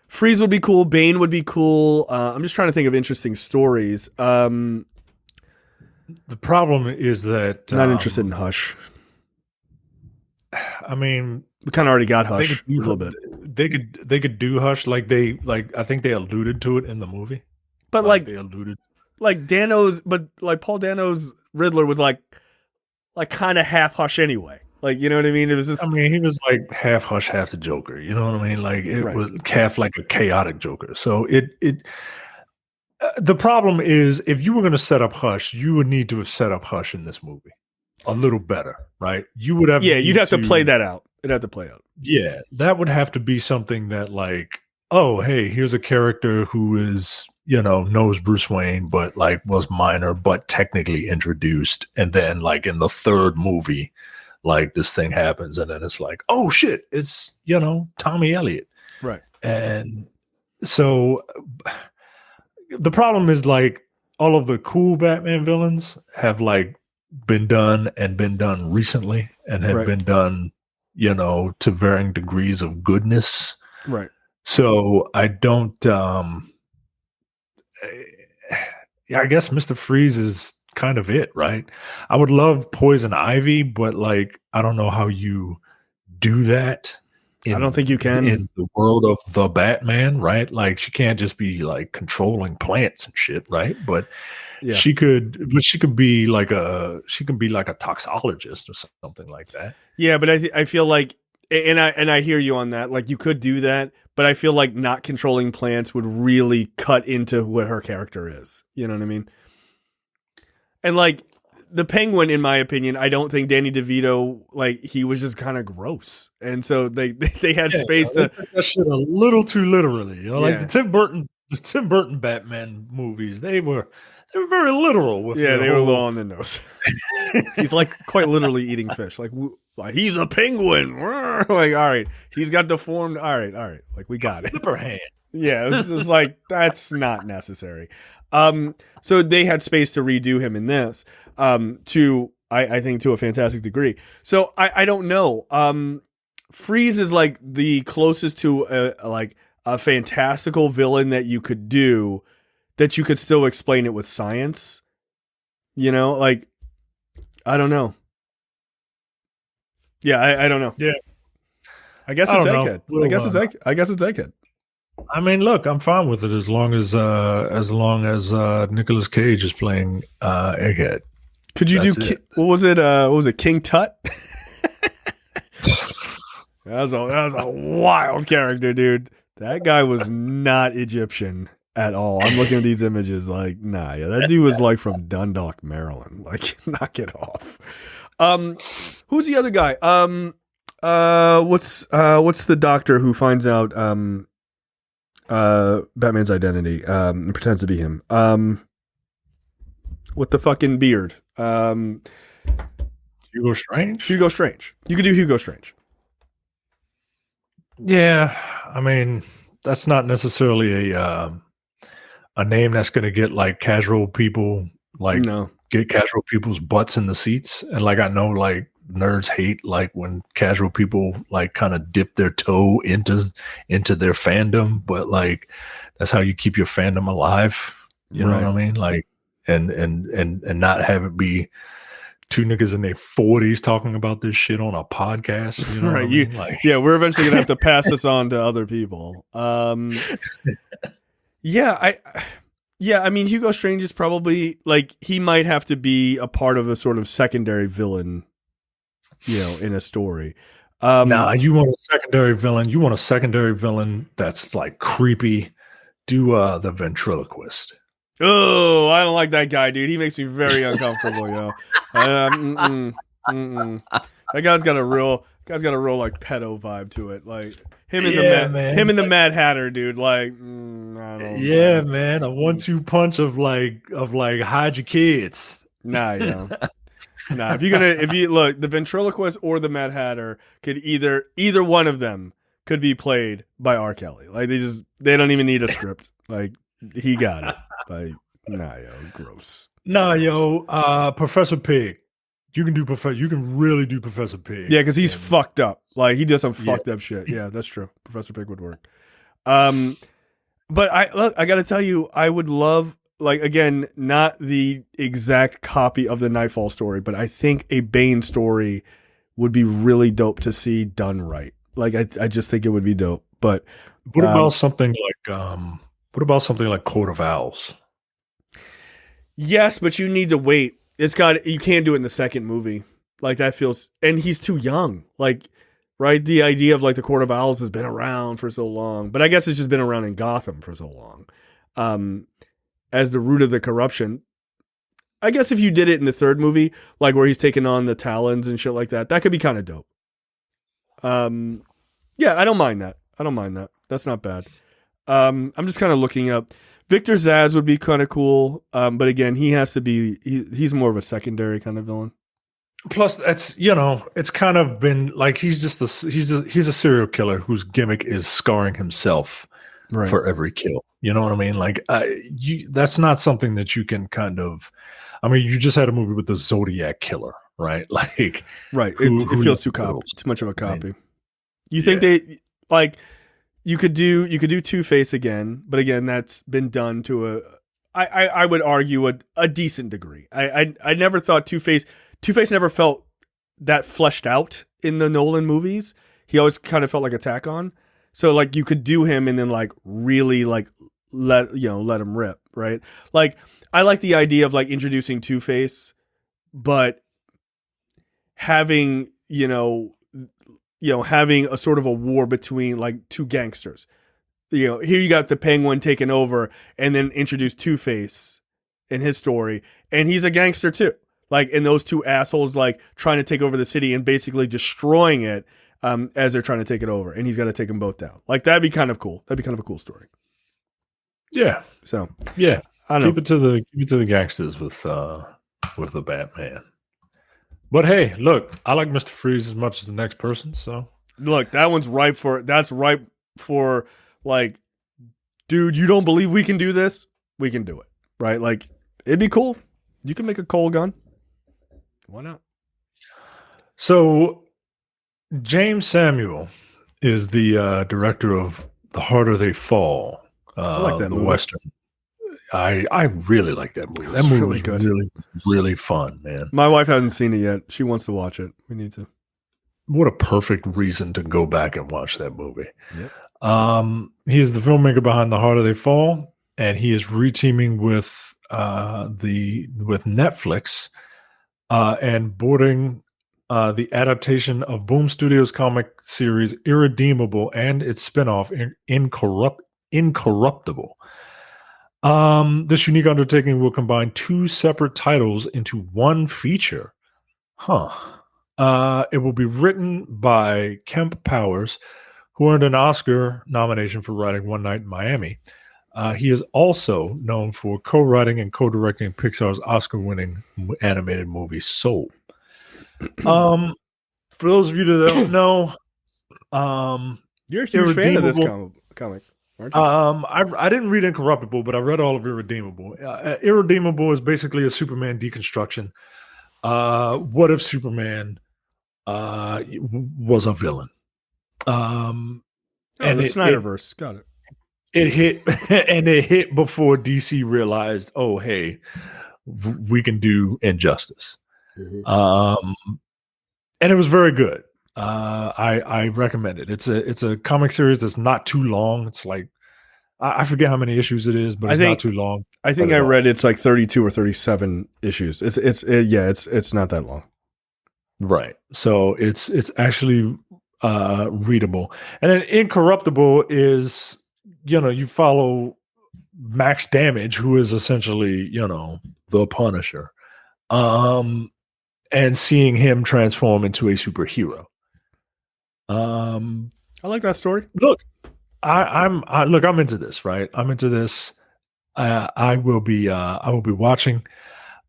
Freeze would be cool. Bane would be cool. I'm just trying to think of interesting stories. The problem is that not interested in Hush. I mean, we kind of already got Hush a little bit. They could do Hush like I think they alluded to it in the movie. But like they alluded, like Paul Dano's Riddler was like kind of half Hush anyway. Like, you know what I mean? It was just, I mean, he was like half Hush, half the Joker. You know what I mean? Like it was half like a chaotic Joker. So the problem is if you were going to set up Hush, you would need to have set up Hush in this movie a little better, right? You would have, you'd have to play that out. It'd have to play out. Yeah, that would have to be something that like, oh, hey, here's a character who is, knows Bruce Wayne, but like was minor, but technically introduced. And then like in the third movie, like this thing happens and then it's like, oh shit, it's, Tommy Elliott. Right. And so the problem is like all of the cool Batman villains have like been done recently and have been done, to varying degrees of goodness. Right. So I don't, I guess Mr. Freeze is kind of it, right? I would love Poison Ivy, but like, I don't know how you do that. I don't think you can in the world of the Batman, right? Like she can't just be like controlling plants and shit, right? But she could be like a toxologist or something like that. Yeah, but I feel like, and I hear you on that. Like you could do that, but I feel like not controlling plants would really cut into what her character is. You know what I mean? And like the Penguin, in my opinion, I don't think Danny DeVito, like he was just kind of gross, and so they had space to that shit a little too literally. Like the Tim Burton Batman movies, they were They were very literal with Yeah, the they were whole- low on the nose. He's like quite literally eating fish. Like he's a penguin. Like, all right, he's got deformed. All right. Like, we got it. flipper hand. Yeah, it's like that's not necessary. So they had space to redo him in this. I think to a fantastic degree. So I don't know. Freeze is like the closest to a fantastical villain that you could do, that you could still explain it with science. You know, like, I don't know. Yeah, I don't know. Yeah. I guess I it's don't know. Egghead. I guess it's Egghead. I mean, look, I'm fine with it as long as Nicolas Cage is playing Egghead. Could you That's do it. what was it King Tut? That was a wild character, dude. That guy was not Egyptian at all. I'm looking at these images like, nah, yeah, that dude was like from Dundalk, Maryland. Like, knock it off. Who's the other guy? What's the doctor who finds out Batman's identity and pretends to be him? With the fucking beard. Hugo Strange? Hugo Strange. You could do Hugo Strange. Yeah, I mean, that's not necessarily a name that's going to get like casual people, like No. get casual people's butts in the seats. And like I know, like nerds hate like when casual people like kind of dip their toe into their fandom, but like that's how you keep your fandom alive. You know what I mean? Like, and not have it be two niggas in their 40s talking about this shit on a podcast. You know what I mean? Yeah, we're eventually gonna have to pass this on to other people. Yeah, I mean, Hugo Strange is probably like, he might have to be a part of a sort of secondary villain, you know, in a story. Nah, you want a secondary villain. You want a secondary villain that's like creepy. Do the ventriloquist. Oh, I don't like that guy, dude. He makes me very uncomfortable, yo. That guy's got a real like pedo vibe to it. Like him and the Mad Hatter, dude. Like, I don't know. Man, a 1-2 punch of hide your kids. Nah, yo. Nah, if you look, the ventriloquist or the Mad Hatter could either one of them could be played by R. Kelly. Like, they don't even need a script. Like, he got it. Like, nah, yo, gross. Nah, yo, Professor Pig. You can really do Professor Pig. Yeah, because he's fucked up. Like, he does some fucked up shit. Yeah, that's true. Professor Pig would work. But I gotta tell you, I would love, like, again, not the exact copy of the Nightfall story, but I think a Bane story would be really dope to see done right. Like, I just think it would be dope. But what about something like Court of Owls? Yes, but you need to wait. You can't do it in the second movie. Like, that feels, and he's too young. Like, right? The idea of like the Court of Owls has been around for so long, but I guess it's just been around in Gotham for so long. As the root of the corruption. I guess if you did it in the third movie, like where he's taking on the Talons and shit like that, that could be kind of dope. Yeah, I don't mind that. That's not bad. I'm just kind of looking up. Victor Zsasz would be kind of cool, but again, he has to be. He's more of a secondary kind of villain. Plus, that's, it's kind of been like he's a serial killer whose gimmick is scarring himself for every kill. You know what I mean? Like, that's not something that you can kind of. I mean, you just had a movie with the Zodiac Killer, right? Like, right. It feels too much of a copy. You think they like? You could do Two-Face again, but again, that's been done to I would argue a decent degree. I never thought Two-Face never felt that fleshed out in the Nolan movies. He always kind of felt like a tack on. So like you could do him and then like really like let him rip, right? Like I like the idea of like introducing Two-Face, but having having a sort of a war between like two gangsters. Here you got the Penguin taking over and then introduce Two-Face in his story. And he's a gangster too. Like, and those two assholes like trying to take over the city and basically destroying it as they're trying to take it over. And he's got to take them both down. Like, that'd be kind of cool. That'd be kind of a cool story. Yeah. So, yeah. I know. Keep it to the gangsters with the Batman. But hey, look, I like Mr. Freeze as much as the next person, so Look, that's ripe for like, dude, you don't believe we can do this? We can do it. Right? Like, it'd be cool. You can make a coal gun. Why not? So James Samuel is the director of The Harder They Fall. I like that the movie. Western. I really like that movie. That It's movie really was good. really, really fun, man. My wife hasn't seen it yet. She wants to watch it. We need to. What a perfect reason to go back and watch that movie. Yep. He is the filmmaker behind The Harder They Fall, and he is reteaming with Netflix and boarding the adaptation of Boom Studios comic series Irredeemable and its spinoff Incorruptible. This unique undertaking will combine two separate titles into one feature. It will be written by Kemp Powers, who earned an Oscar nomination for writing One Night in Miami. He is also known for co-writing and co-directing Pixar's Oscar-winning animated movie Soul. For those of you that don't know, you're a huge fan of this comic, aren't you? I didn't read Incorruptible, but I read all of Irredeemable. Irredeemable is basically a Superman deconstruction. What if Superman was a villain? And the Snyderverse. Got it. It hit, and it hit before DC realized, oh, hey, we can do Injustice. Mm-hmm. And it was very good. I recommend it. It's a comic series that's not too long. It's like, I forget how many issues it is, but it's not too long. I think I read it's like 32 or 37 issues. It's not that long. Right. So it's actually readable. And then Incorruptible is, you follow Max Damage, who is essentially, the Punisher. And seeing him transform into a superhero. I like that story. Look, I'm into this, right? I'm into this. I will be watching.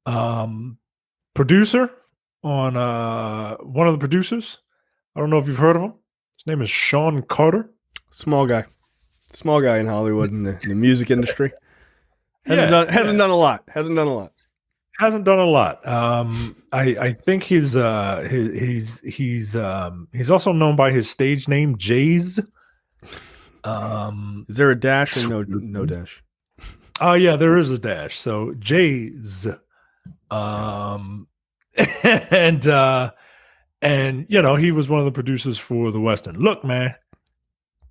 Producer on one of the producers. I don't know if you've heard of him. His name is Sean Carter. Small guy in Hollywood in the music industry. Hasn't done a lot. Hasn't done a lot. I think he's also known by his stage name Jays. Is there a dash or no dash? Oh yeah, there is a dash. So Jays. And he was one of the producers for the Western. Look, man,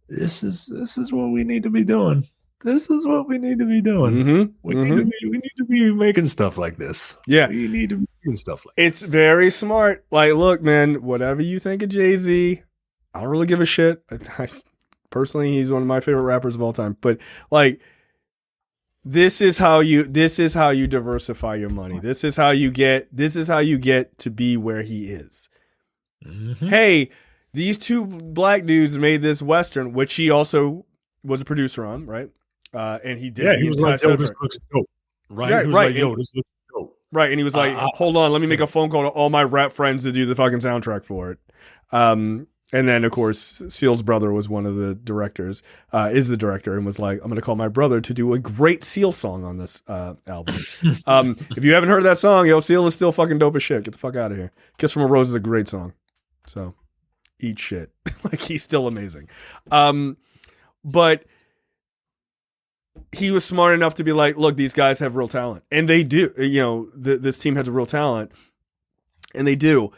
this is what we need to be doing. This is what we need to be doing. Mm-hmm. We need to be making stuff like this. Yeah. We need to be making stuff like this. It's very smart. Like, look, man, whatever you think of Jay-Z, I don't really give a shit. Personally, he's one of my favorite rappers of all time. But like, this is how you diversify your money. This is how you get to be where he is. Mm-hmm. Hey, these two black dudes made this Western, which he also was a producer on, right? And he did. Yeah, he was like, "Yo, this looks dope." Right? Yeah, he was like, "Yo, this looks dope." Right, and he was like, "Hold on, let me make a phone call to all my rap friends to do the fucking soundtrack for it." And then, of course, Seal's brother was one of the directors, is the director, and was like, "I'm going to call my brother to do a great Seal song on this album." If you haven't heard that song, Seal is still fucking dope as shit. Get the fuck out of here. "Kiss from a Rose" is a great song. So, eat shit. Like, he's still amazing. But he was smart enough to be like, look, these guys have real talent. And they do. This team has a real talent. And they do.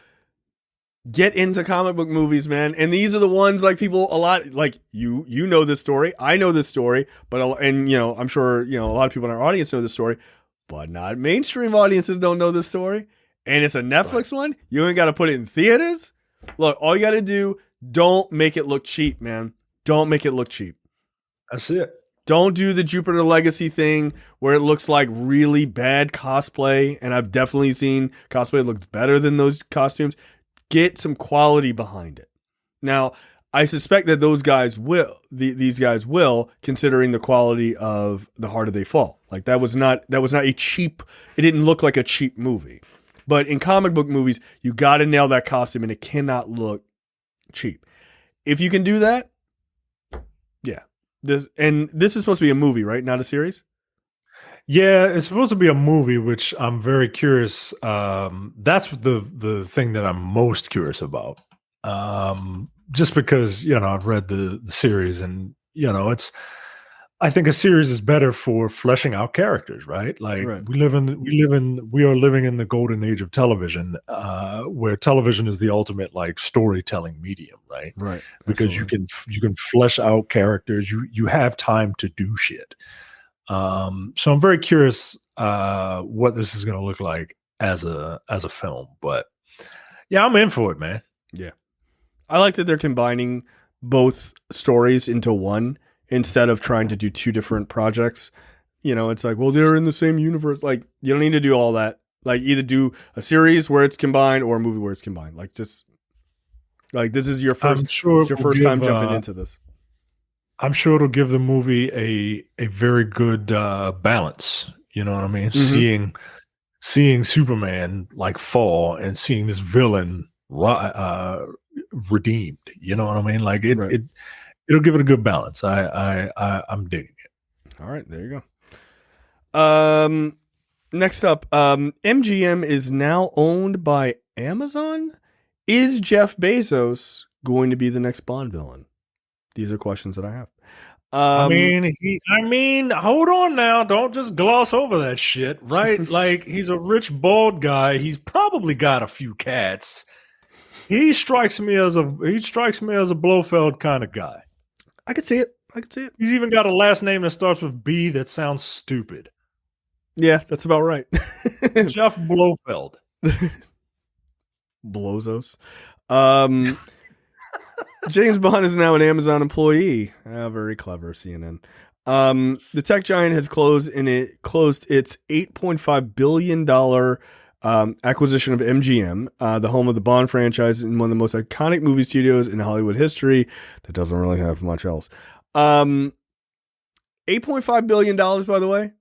Get into comic book movies, man. And these are the ones, like, people a lot, like, you know this story. I know this story. I'm sure, a lot of people in our audience know this story. But not mainstream audiences don't know this story. And it's a Netflix one. You ain't got to put it in theaters. Look, all you got to do, don't make it look cheap, man. Don't make it look cheap. That's it. Don't do the Jupiter Legacy thing where it looks like really bad cosplay. And I've definitely seen cosplay that looks better than those costumes. Get some quality behind it. Now, I suspect that those guys will, these guys will, considering the quality of The Harder They Fall. Like that was not a cheap. It didn't look like a cheap movie. But in comic book movies, you got to nail that costume, and it cannot look cheap. If you can do that, yeah. This is supposed to be a movie, right? Not a series. Yeah, it's supposed to be a movie, which I'm very curious. That's the thing that I'm most curious about. Just because I've read the series, and I think a series is better for fleshing out characters, right? Like Right. we are living in the golden age of television, where television is the ultimate like storytelling medium, right? Right. Because Absolutely. you can flesh out characters. You have time to do shit. So I'm very curious what this is going to look like as a film. But yeah, I'm in for it, man. Yeah. I like that they're combining both stories into one instead of trying to do two different projects. It's like, well, they're in the same universe. Like, you don't need to do all that. Like, either do a series where it's combined or a movie where it's combined. Like, just like this is your first, it's your first time jumping into this. I'm sure it'll give the movie a very good balance. You know what I mean? Mm-hmm. Seeing Superman like fall and seeing this villain redeemed. You know what I mean? Like it'll give it a good balance. I'm digging it. All right, there you go. Next up, MGM is now owned by Amazon. Is Jeff Bezos going to be the next Bond villain? These are questions that I have. I mean, hold on now. Don't just gloss over that shit, right? Like he's a rich bald guy. He's probably got a few cats. He strikes me as a Blofeld kind of guy. I could see it. He's even got a last name that starts with B that sounds stupid. Yeah, that's about right. Jeff Blofeld. Blozos. James Bond is now an Amazon employee. Very clever, CNN. The tech giant has closed its $8.5 billion acquisition of MGM, the home of the Bond franchise and one of the most iconic movie studios in Hollywood history that doesn't really have much else. $8.5 billion, by the way,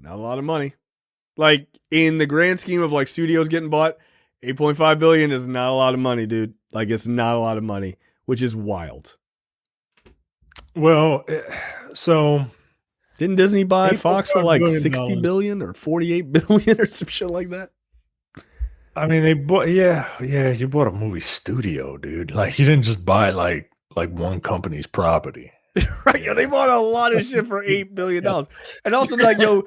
not a lot of money. Like, in the grand scheme of like studios getting bought, 8.5 billion is not a lot of money, dude. Like, it's not a lot of money, which is wild. Well, so didn't Disney buy Fox for like 60 billion or 48 billion or some shit like that? I mean, they bought, you bought a movie studio, dude. Like, you didn't just buy like one company's property. Right? Yo, they bought a lot of shit for $8 billion. And also, like, yo,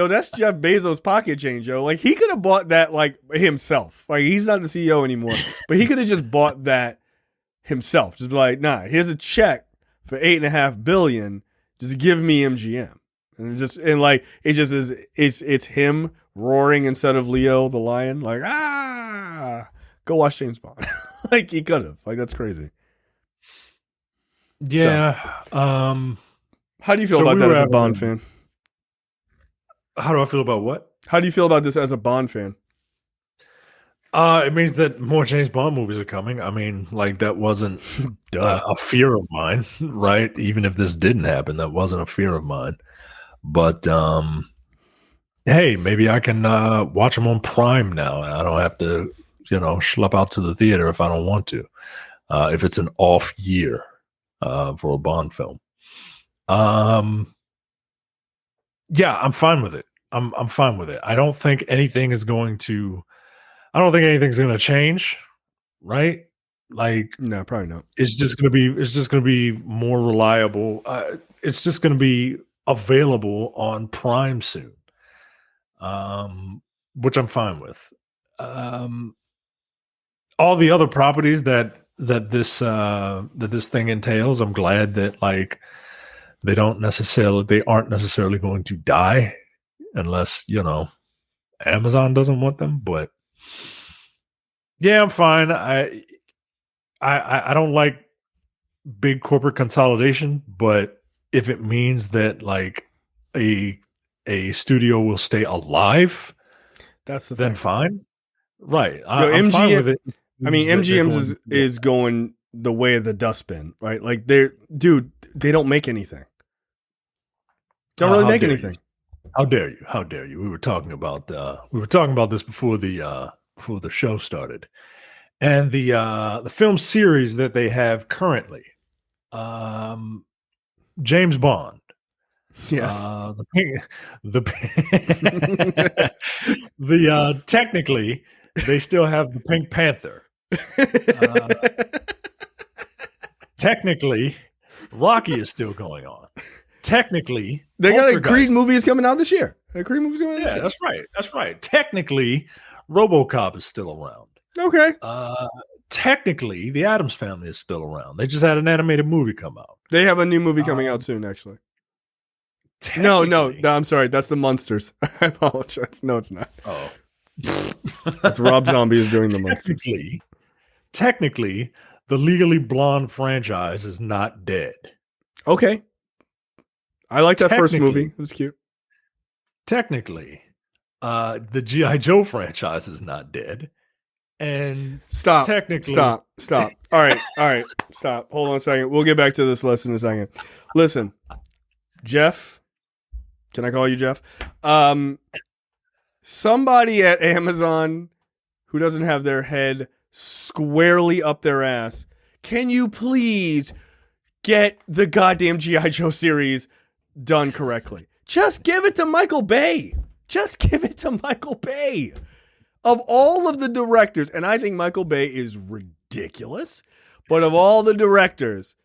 that's Jeff Bezos' pocket change, yo. Like, he could have bought that, like, himself. Like, he's not the CEO anymore. But he could have just bought that himself. Just be like, nah, here's a check for $8.5 billion. Just give me MGM. It's him roaring instead of Leo the lion. Like, go watch James Bond. Like, he could have. Like, that's crazy. Yeah. So, how do you feel about that as a Bond fan? How do I feel about what? How do you feel about this as a Bond fan? It means that more James Bond movies are coming. I mean, like, that wasn't a fear of mine, right? Even if this didn't happen, that wasn't a fear of mine. But hey, maybe I can watch them on Prime now, and I don't have to, schlep out to the theater if I don't want to. If it's an off year for a Bond film. Yeah, I'm fine with it. I'm fine with it. I don't think anything's going to change, right? Like, no, probably not. It's just going to be more reliable. It's just going to be available on Prime soon. Which I'm fine with. All the other properties that this thing entails, I'm glad that like they aren't necessarily going to die unless, Amazon doesn't want them. But yeah, I'm fine. I don't like big corporate consolidation, but if it means that like a studio will stay alive, that's the then thing. fine. Right. I'm fine with it. I mean, MGM is going the way of the dustbin, right? Like they don't make anything. Don't really make anything. How dare you? How dare you? We were talking about this before the show started, and the film series that they have currently, James Bond. Yes. Technically they still have the Pink Panther. Technically, Rocky is still going on. Technically, they got a Creed movie is coming out this year. Yeah, that's right. That's right. Technically, RoboCop is still around. Okay. Technically, the Addams Family is still around. They just had an animated movie come out. They have a new movie coming out soon, actually. No, I'm sorry. That's the Munsters. I apologize. No, it's not. Oh. That's Rob Zombie is doing the Munsters. Technically, the Legally Blonde franchise is not dead. Okay. I like that first movie. It was cute. Technically, the G.I. Joe franchise is not dead. And stop. All right. Stop. Hold on a second. We'll get back to this list in a second. Listen, Jeff. Can I call you Jeff? Somebody at Amazon who doesn't have their head squarely up their ass. Can you please get the goddamn G.I. Joe series done correctly? Just give it to Michael Bay. Of all of the directors, and I think Michael Bay is ridiculous, but of all the directors,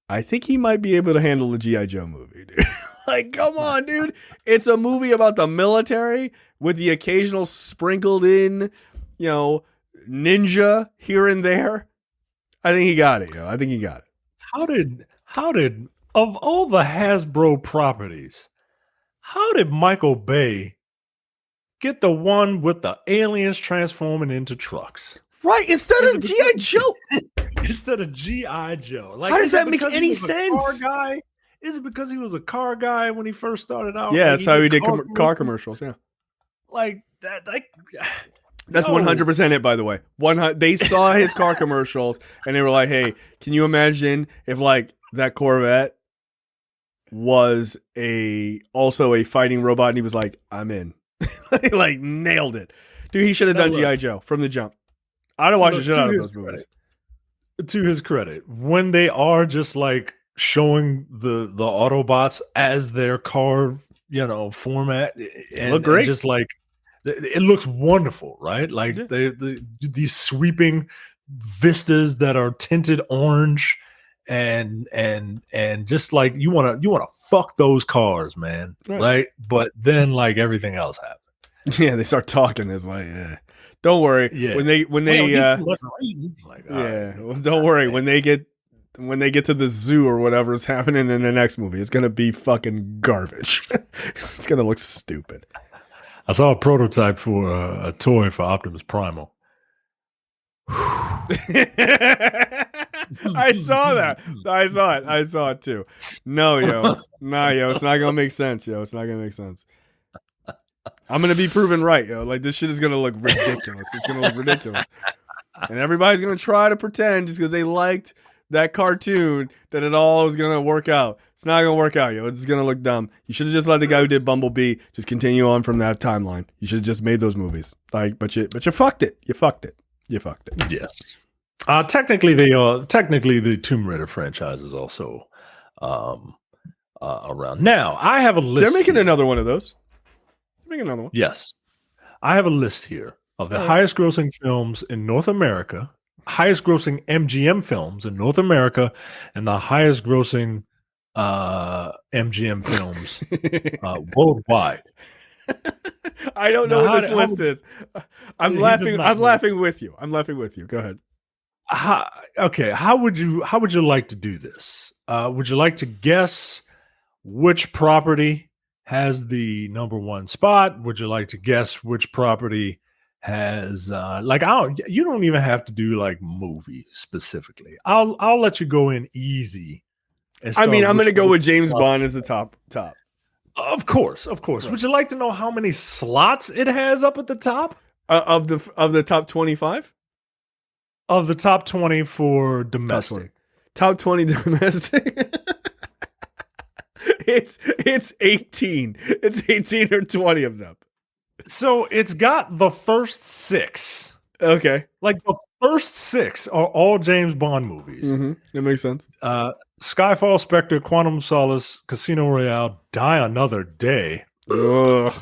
I think he might be able to handle the G.I. Joe movie, dude. Like, come on, dude. It's a movie about the military with the occasional sprinkled in, ninja here and there. I think he got it, I think he got it. How did of all the Hasbro properties, how did Michael Bay get the one with the aliens transforming into trucks? Right, instead of G.I. Joe. Instead of G.I. Joe. Like, how does that make any sense? Is it because he was a car guy when he first started out? Yeah, that's how he did car commercials. Yeah, like that. That's 100% it. By the way, they saw his car commercials and they were like, "Hey, can you imagine if like that Corvette was also a fighting robot?" And he was like, "I'm in." Like nailed it, dude. He should have done G.I. Joe from the jump. I'd have watched the shit out of those movies. To his credit, when they are just like showing the Autobots as their car, format, and look great. And just like it looks wonderful, right? Like these sweeping vistas that are tinted orange, and just like you want to fuck those cars, man, right? But then like everything else happens. Yeah, they start talking. It's like, yeah. Don't worry. Yeah. When they don't worry. When they get to the zoo or whatever's happening in the next movie, it's gonna be fucking garbage. It's gonna look stupid. I saw a prototype for a toy for Optimus Primal. I saw that. I saw it too. No, yo. It's not gonna make sense, yo. It's not gonna make sense. I'm going to be proven right, yo. Like, this shit is going to look ridiculous. It's going to look ridiculous. And everybody's going to try to pretend just because they liked that cartoon that it all is going to work out. It's not going to work out, yo. It's going to look dumb. You should have just let the guy who did Bumblebee just continue on from that timeline. You should have just made those movies. Like, but you fucked it. You fucked it. Yes. Technically, the Tomb Raider franchise is also around. Now, I have a list. They're making another one of those. Another one. Yes. I have a list here of the highest grossing films in North America, highest grossing MGM films in North America, and the highest grossing MGM films worldwide. I don't know what this list is. I'm laughing with you. Go ahead. How would you like to do this? Would you like to guess which property has the number one spot? Would you like to guess which property has you don't even have to do like movie specifically. I'll let you go in easy. I'm going to go with James Bond as the top. Of course. Right. Would you like to know how many slots it has up at the top? Of the top 25? of the top 20 for domestic. Top 20 domestic. It's 18. It's 18 or 20 of them. So it's got the first 6. Okay. Like the first 6 are all James Bond movies. Mm-hmm. That makes sense. Skyfall, Spectre, Quantum of Solace, Casino Royale, Die Another Day. Ugh.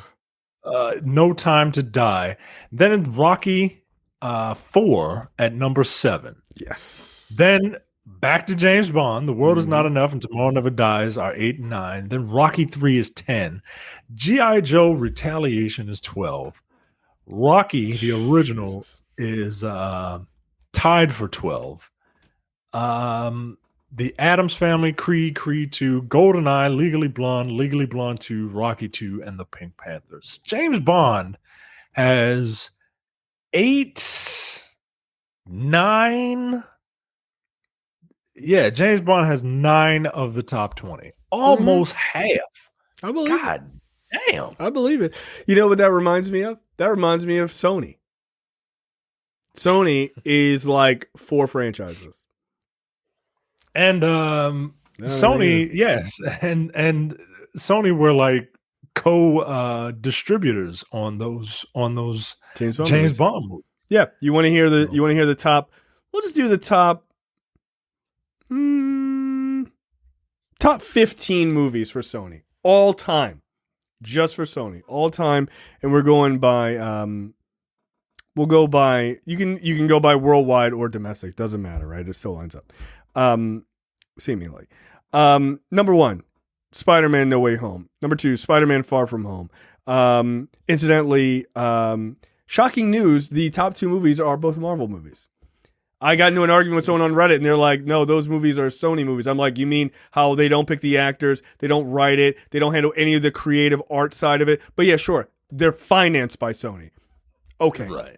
No Time to Die. Then it's Rocky 4 at number 7. Yes. Then back to James Bond. The World Is Not Enough and Tomorrow Never Dies are 8 and 9. Then Rocky 3 is 10. G.I. Joe Retaliation is 12. Rocky, the original, is tied for 12. The Addams Family, Creed 2, GoldenEye, Legally Blonde 2, Rocky 2, and the Pink Panthers. James Bond has 8, 9. Yeah, James Bond has 9 of the top 20. Almost half. I believe God damn. I believe it. You know what that reminds me of? That reminds me of Sony. Sony is like 4 franchises. And Sony, yes, and Sony were like co-distributors on those James Bond movies. Yeah, you want to hear the top? We'll just do the top 15 movies for Sony all time, just for Sony all time, and we're going by we'll go by you can go by worldwide or domestic, doesn't matter, right? It still lines up. Seemingly. Number 1, Spider-Man No Way Home. Number 2, Spider-Man Far From Home. Incidentally, shocking news, the top 2 movies are both Marvel movies. I got into an argument with someone on Reddit and they're like, no, those movies are Sony movies. I'm like, you mean how they don't pick the actors, they don't write it, they don't handle any of the creative art side of it. But yeah, sure, they're financed by Sony. Okay. Right.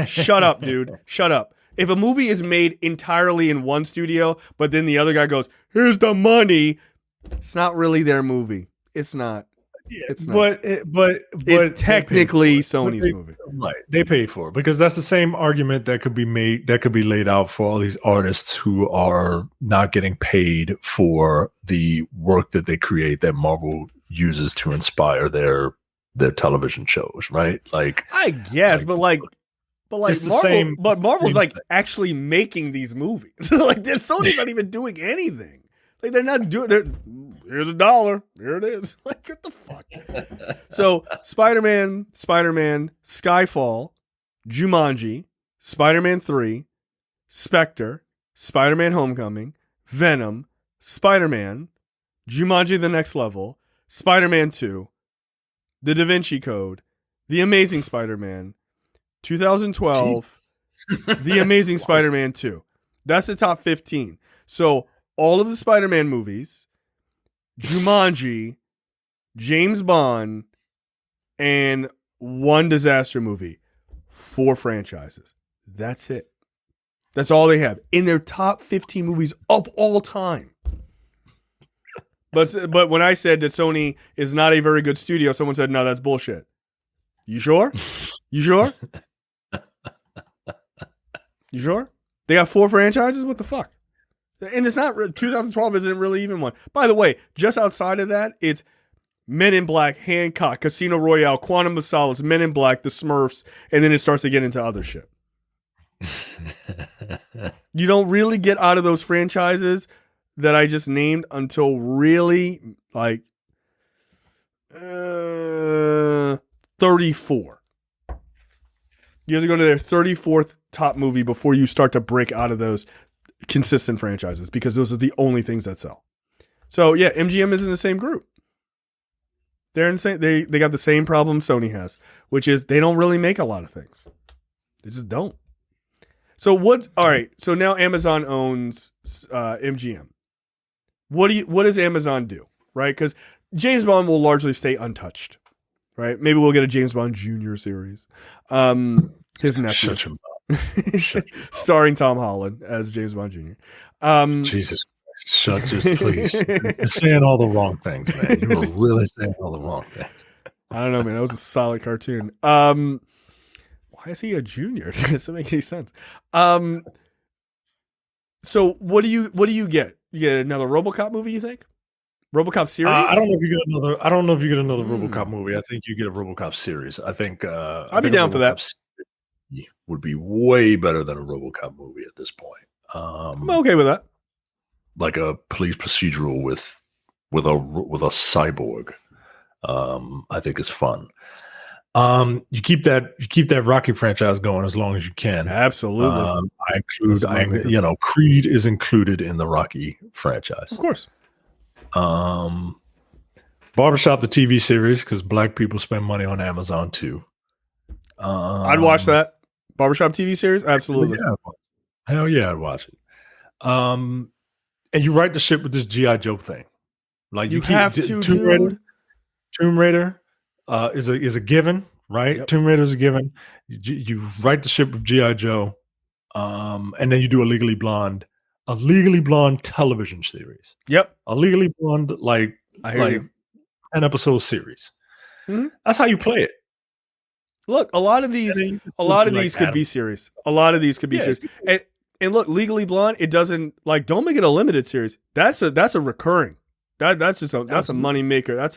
Shut up, dude. Shut up. If a movie is made entirely in one studio, but then the other guy goes, here's the money, it's not really their movie. It's not. Yeah, it's not. But it's technically Sony's movie. Right. They paid for it because that's the same argument that could be laid out for all these artists who are not getting paid for the work that they create that Marvel uses to inspire their television shows, right? Like, I guess, but it's the Marvel, same. But Marvel's like actually making these movies. Like, Sony's not even doing anything. Like, they're not doing. Here's $1. Here it is. Like, what the fuck? So, Spider-Man, Skyfall, Jumanji, Spider-Man 3, Spectre, Spider-Man Homecoming, Venom, Spider-Man, Jumanji: The Next Level, Spider-Man 2, The Da Vinci Code, The Amazing Spider-Man, 2012, The Amazing Spider-Man 2. That's the top 15. So all of the Spider-Man movies, Jumanji, James Bond, and one disaster movie. 4 franchises. That's it. That's all they have in their top 15 movies of all time. But when I said that Sony is not a very good studio, someone said, no, that's bullshit. You sure? You sure? You sure? They got 4 franchises? What the fuck? And it's not, 2012 isn't really even one. By the way, just outside of that, it's Men in Black, Hancock, Casino Royale, Quantum of Solace, Men in Black, The Smurfs, and then it starts to get into other shit. You don't really get out of those franchises that I just named until really like 34. You have to go to their 34th top movie before you start to break out of those consistent franchises, because those are the only things that sell. So yeah, MGM is in the same group. They're insane. They got the same problem Sony has, which is they don't really make a lot of things. They just don't. So all right? So now Amazon owns MGM. What does Amazon do? Right? Because James Bond will largely stay untouched. Right? Maybe we'll get a James Bond Jr. series. His nephew. Starring Tom Holland as James Bond Jr. Jesus Christ. Please. You're saying all the wrong things, man. You were really saying all the wrong things. I don't know, man. That was a solid cartoon. Why Why is he a junior? It doesn't make any sense. So what do you get? You get another RoboCop movie? You think? RoboCop series? I don't know if you get another. I don't know if you get another RoboCop movie. I think you get a RoboCop series. I think. I'd be down for that. Would be way better than a RoboCop movie at this point. I'm okay with that. Like a police procedural with a cyborg. I think is fun. You keep that Rocky franchise going as long as you can. Absolutely. Creed is included in the Rocky franchise. Of course. Barbershop, the TV series, because black people spend money on Amazon too. I'd watch that. Barbershop TV series? Absolutely. Hell yeah, I'd watch it. And you right the ship with this G.I. Joe thing. Like you have to, dude. Tomb Raider is a given, right? Yep. Tomb Raider is a given. You right the ship with G.I. Joe, and then you do a Legally Blonde television series. Yep, a Legally Blonde an episode series. Mm-hmm. That's how you play it. Look, a lot of these could be series. A lot of these could be series. And look, Legally Blonde, it doesn't don't make it a limited series. That's a recurring. That's a money maker.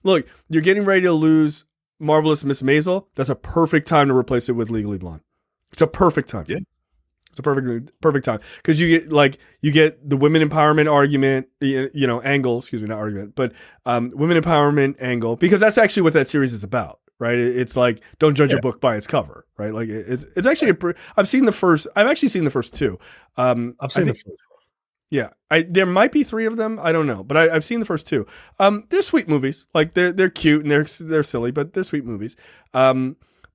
Look, you're getting ready to lose Marvelous Miss Maisel. That's a perfect time to replace it with Legally Blonde. It's a perfect time. Yeah. It's a perfect time because you get the women empowerment argument, angle. Excuse me, not argument, but women empowerment angle, because that's actually what that series is about, right? It's like, don't judge a book by its cover, right? Like it's actually I've actually seen the first two. I've seen the first. Yeah, there might be 3 of them. I don't know, but I've seen the first 2. They're sweet movies. Like they're cute and they're silly, but they're sweet movies.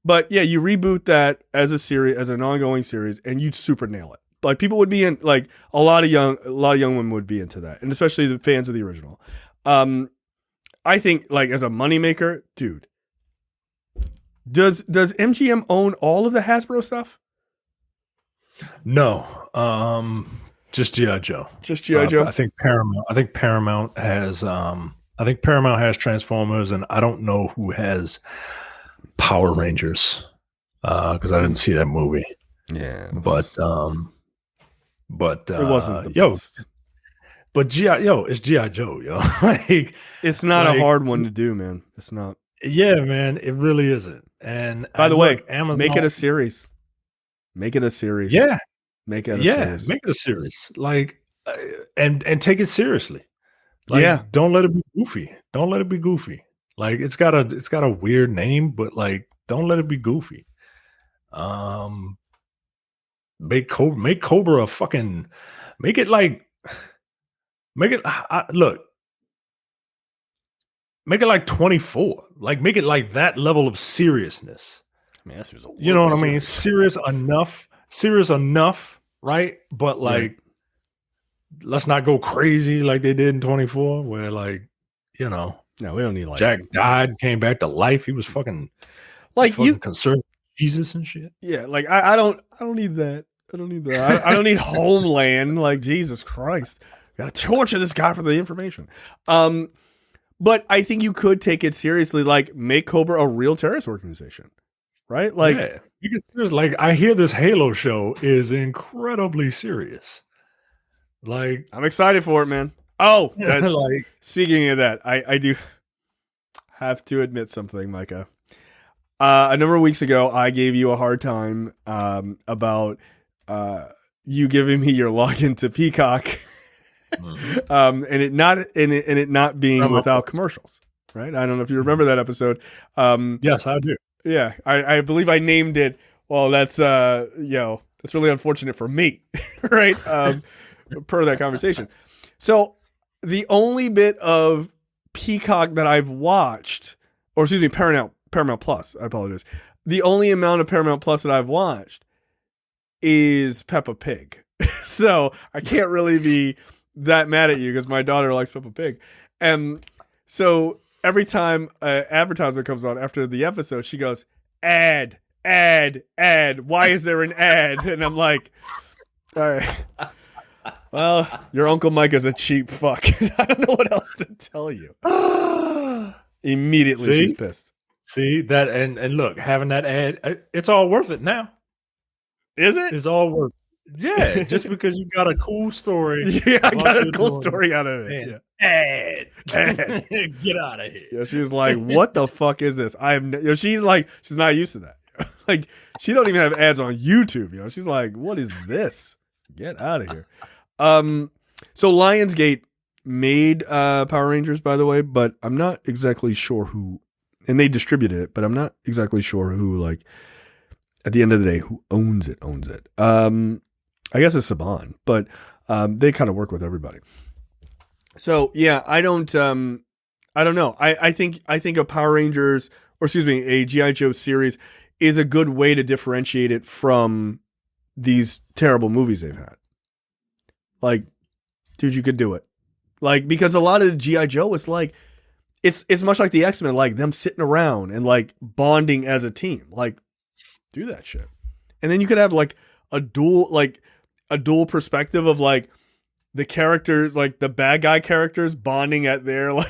But yeah, you reboot that as a series, as an ongoing series, and you'd super nail it. Like people would be in, like a lot of young women would be into that, and especially the fans of the original. I think like as a moneymaker, dude. Does MGM own all of the Hasbro stuff? No. Just G.I. Joe. Just G.I. Joe. I think Paramount has Transformers, and I don't know who has Power Rangers, because I didn't see that movie. Yeah. It wasn't the best. But it's G.I. Joe, yo. Like it's not a hard one to do, man. It's not. Yeah, man, it really isn't. And by the way, Amazon, make it a series. Make it a series. Yeah. Make it a series. Make it a series. Like, and take it seriously. Like, don't let it be goofy. Don't let it be goofy. Like, it's got a weird name, but like, don't let it be goofy. Make Cobra a fucking. Make it like. Make it look. Make it like 24. Like, make it like that level of seriousness. Man, you know what I mean? Serious enough, right? But like, let's not go crazy like they did in 24, where like, no, we don't need like Jack died and came back to life. He was fucking conservative Jesus and shit. Yeah, like I don't need that. I don't need that. I don't need Homeland. Like, Jesus Christ, gotta torture this guy for the information. But I think you could take it seriously. Like, make Cobra a real terrorist organization. Right? Like, you get serious. Like, I hear this Halo show is incredibly serious. Like, I'm excited for it, man. Oh, like, speaking of that, I do have to admit something, Micah. A number of weeks ago, I gave you a hard time about you giving me your login to Peacock, and it not being without commercials. Right? I don't know if you remember that episode. Yes, I do. Yeah, I believe I named it. Well, that's that's really unfortunate for me, right? Per that conversation. So the only bit of Peacock that I've watched, or excuse me, Paramount Plus. I apologize. The only amount of Paramount Plus that I've watched is Peppa Pig. So I can't really be that mad at you because my daughter likes Peppa Pig, and so. Every time an advertiser comes on after the episode, she goes, ad. Why is there an ad? And I'm like, all right. Well, your Uncle Mike is a cheap fuck. I don't know what else to tell you. Immediately, she's pissed. See that, and look, having that ad, it's all worth it now. Is it? It's all worth it. Yeah, just because you got a cool story. Yeah, I got a cool story out of it. And Yeah. ad. Get out of here. Yeah, she was like, "What the fuck is this?" She's like, she's not used to that. Like, she don't even have ads on YouTube. She's like, "What is this? Get out of here." So Lionsgate made Power Rangers, by the way, but I'm not exactly sure who, and they distributed it, but I'm not exactly sure who, like, at the end of the day, who owns it. I guess it's Saban, but they kind of work with everybody. So yeah, I don't know. I think a Power Rangers, or excuse me, a G.I. Joe series is a good way to differentiate it from these terrible movies they've had. Like, dude, you could do it. Like, because a lot of the G.I. Joe is like, it's much like the X-Men, like them sitting around and like bonding as a team. Like, do that shit. And then you could have like a dual perspective of like the characters, like the bad guy characters bonding at their like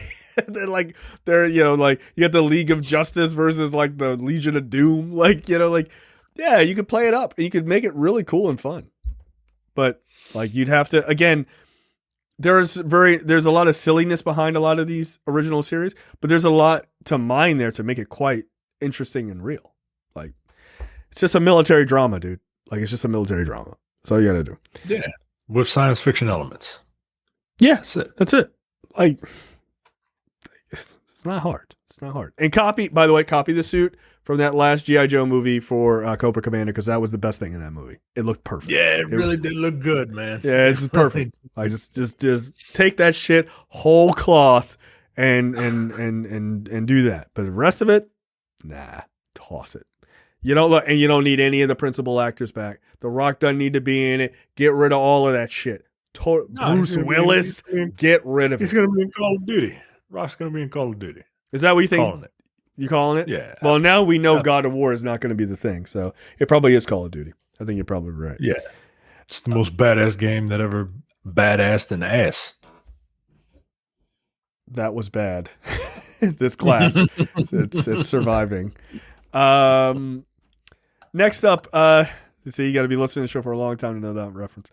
they're, like you got the League of Justice versus like the Legion of Doom. Like, yeah, you could play it up and you could make it really cool and fun. But like, you'd have to, again, there's a lot of silliness behind a lot of these original series, but there's a lot to mine there to make it quite interesting and real. Like, it's just a military drama, dude. Like, it's just a military drama. That's all you gotta do. Yeah. With science fiction elements. Yeah, that's it. Like, it's not hard. It's not hard. And copy the suit from that last G.I. Joe movie for Cobra Commander, because that was the best thing in that movie. It looked perfect. Yeah, it really did look good, man. Yeah, it's perfect. I just take that shit whole cloth and do that. But the rest of it, nah, toss it. You don't need any of the principal actors back. The Rock doesn't need to be in it. Get rid of all of that shit. Bruce Willis, get rid of it. He's going to be in Call of Duty. Rock's going to be in Call of Duty. Is that what you think? Calling it. You calling it? Yeah. Well, now we know God of War is not going to be the thing, so it probably is Call of Duty. I think you're probably right. Yeah. It's the most badass game that ever badassed an ass. That was bad. This class, it's surviving. Next up, so you got to be listening to the show for a long time to know that reference.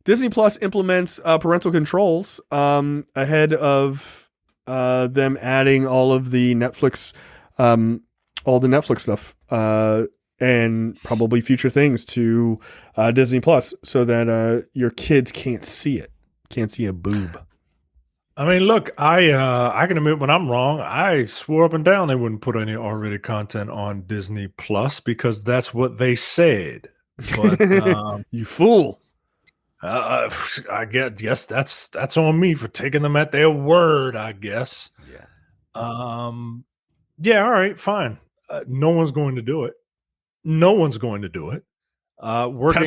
Disney Plus implements parental controls ahead of them adding all the Netflix stuff and probably future things to Disney Plus, so that your kids can't see a boob. I mean, look, I can admit when I'm wrong. I swore up and down they wouldn't put any R-rated content on Disney Plus because that's what they said. But you fool. I guess that's on me for taking them at their word, I guess. Yeah. Yeah, all right, fine. No one's going to do it. That's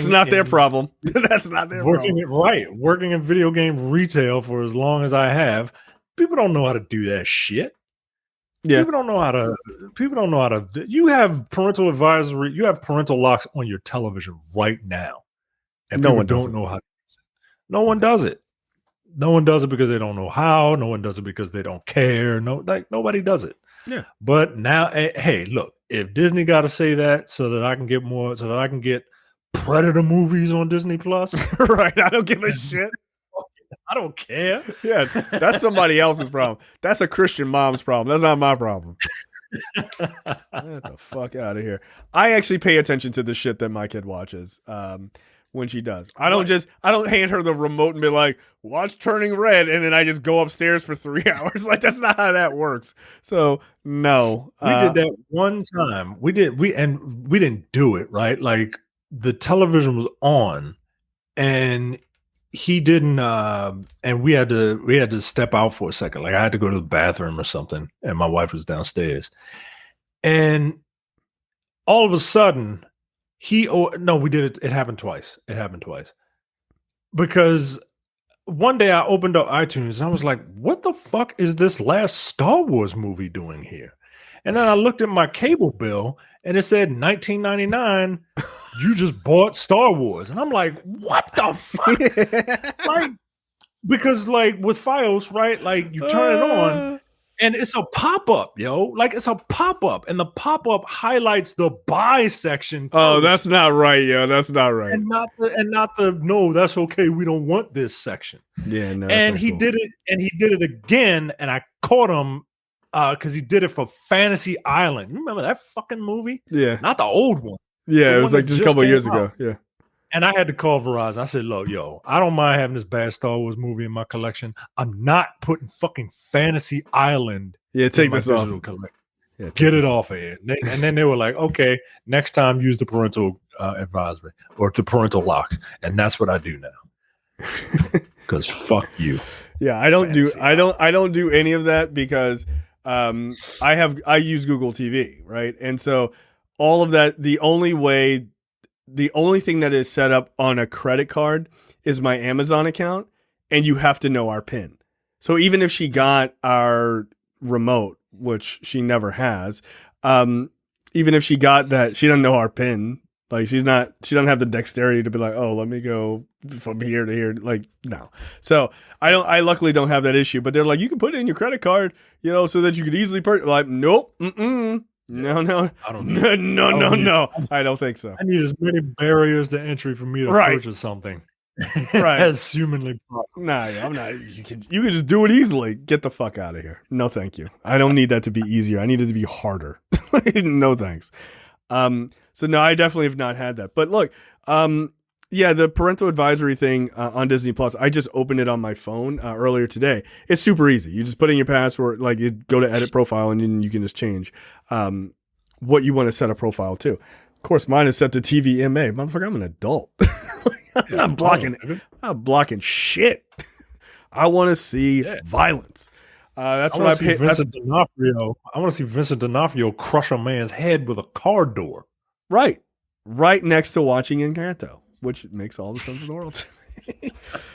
not their problem. That's not their problem. Right. Working in video game retail for as long as I have, people don't know how to do that shit. Yeah. People don't know how to. You have parental advisory. You have parental locks on your television right now. And no one don't know how to use it. No one does it. No one does it because they don't know how. No one does it because they don't care. Nobody does it. Yeah. But now, hey, look, if Disney got to say that so that I can get Predator movies on Disney Plus. Right. I don't give a shit. I don't care. Yeah. That's somebody else's problem. That's a Christian mom's problem. That's not my problem. Get the fuck out of here. I actually pay attention to the shit that my kid watches. When she does, I don't hand her the remote and be like, watch Turning Red, and then I just go upstairs for 3 hours. Like, that's not how that works. So no, we did that one time. We didn't do it right. Like, the television was on, and he didn't. And we had to step out for a second. Like, I had to go to the bathroom or something, and my wife was downstairs, and all of a sudden. We did it. It happened twice. Because one day I opened up iTunes and I was like, what the fuck is this last Star Wars movie doing here? And then I looked at my cable bill and it said $19.99. You just bought Star Wars. And I'm like, what the fuck? Like, because like with Fios, right? Like, you turn it on And it's a pop-up, yo. Like it's a pop-up, and the pop-up highlights the buy section. Oh, that's not right, yo. That's not right. And not the no, that's okay. We don't want this section. Yeah, no. And he did it again, and I caught him because he did it for Fantasy Island. You remember that fucking movie? Yeah. Not the old one. Yeah, it was like just a couple of years ago. Yeah. And I had to call Verizon. I said, look, yo, I don't mind having this bad Star Wars movie in my collection. I'm not putting fucking Fantasy Island. Yeah, take this off. Yeah, get it off of here. And then they were like, okay, next time use the parental advisory or the parental locks. And that's what I do now. Because fuck you. Yeah, I don't do any of that because I use Google TV, right? And so all of that, the only thing that is set up on a credit card is my Amazon account, and you have to know our PIN. So even if she got our remote, which she never has, even if she got that, she doesn't know our PIN. Like she doesn't have the dexterity to be like, oh, let me go from here to here. Like, no. So I luckily don't have that issue, but they're like, you can put it in your credit card, so that you could easily purchase. Like, nope. No. I don't no. I don't think so. I need as many barriers to entry for me to purchase something. Right. As humanly possible. Nah, I'm not. You can just do it easily. Get the fuck out of here. No, thank you. I don't need that to be easier. I need it to be harder. No, thanks. So no, I definitely have not had that. But look, yeah, the parental advisory thing on Disney Plus, I just opened it on my phone earlier today. It's super easy. You just put in your password, like you go to edit profile, and then you can just change what you want to set a profile to. Of course, mine is set to TVMA. Motherfucker, I'm an adult. I'm not blocking shit. I want to see violence. That's what I pay. Vincent D'Onofrio. I want to see Vincent D'Onofrio crush a man's head with a car door. Right next to watching Encanto, which makes all the sense in the world to me.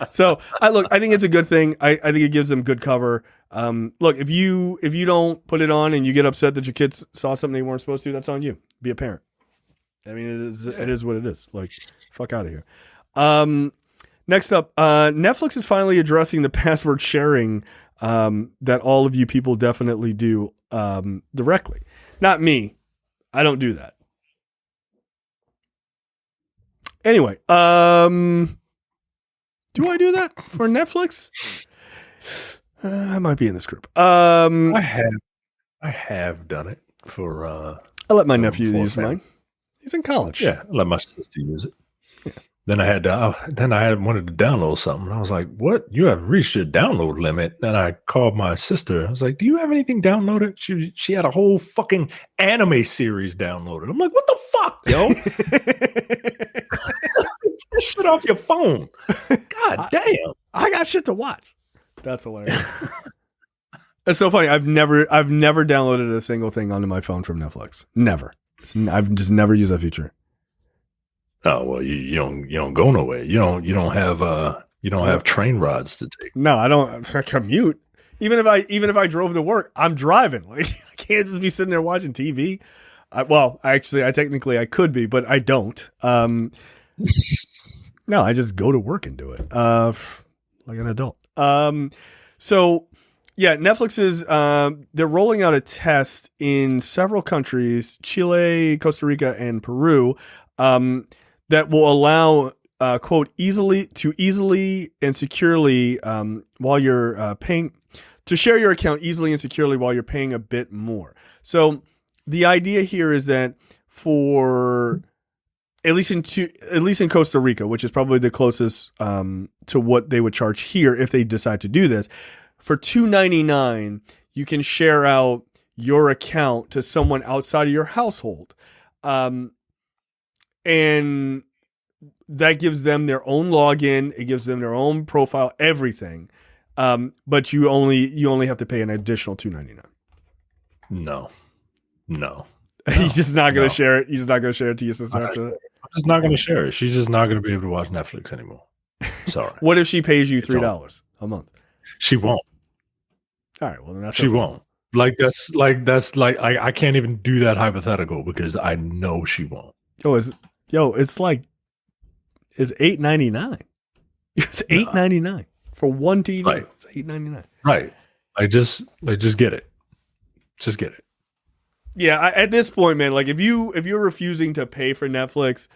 So I think it's a good thing. I think it gives them good cover. Look, if you don't put it on and you get upset that your kids saw something they weren't supposed to, that's on you. Be a parent. I mean, it is what it is. Like, fuck out of here. Next up, Netflix is finally addressing the password sharing that all of you people definitely do directly. Not me. I don't do that. Anyway, do I do that for Netflix? I might be in this group. I have done it for. I let my nephew use mine. He's in college. Yeah, I let my sister use it. Yeah. Then I wanted to download something. I was like, "What? You have reached your download limit." Then I called my sister. I was like, "Do you have anything downloaded?" She had a whole fucking anime series downloaded. I'm like, "What the fuck, yo? Get this shit off your phone." God damn. I got shit to watch. That's hilarious. It's so funny. I've never downloaded a single thing onto my phone from Netflix. Never. I've just never used that feature. Oh well, you don't go nowhere. You don't have train rides to take. No, I don't. I commute. Even if I drove to work, I'm driving. Like I can't just be sitting there watching TV. I technically could be, but I don't. No, I just go to work and do it. Like an adult. So yeah, Netflix is they're rolling out a test in several countries, Chile, Costa Rica, and Peru, that will allow quote easily and securely while you're paying to share your account easily and securely while you're paying a bit more. So the idea here is that for at least in Costa Rica, which is probably the closest to what they would charge here if they decide to do this, for $2.99 you can share out your account to someone outside of your household, and that gives them their own login. It gives them their own profile, everything. But you only have to pay an additional $2.99. No. He's just not going to share it. You're just not going to share it to your sister after that. I'm just not going to share it. She's just not going to be able to watch Netflix anymore. Sorry. What if she pays you $3 a month? She won't. All right. Well, then that's she won't. That's like I can't even do that hypothetical because I know she won't. It's $8.99. It's $8.99 for one TV. Right. It's $8.99. Right. I just get it. Just get it. Yeah, at this point, man, like if you're refusing to pay for Netflix,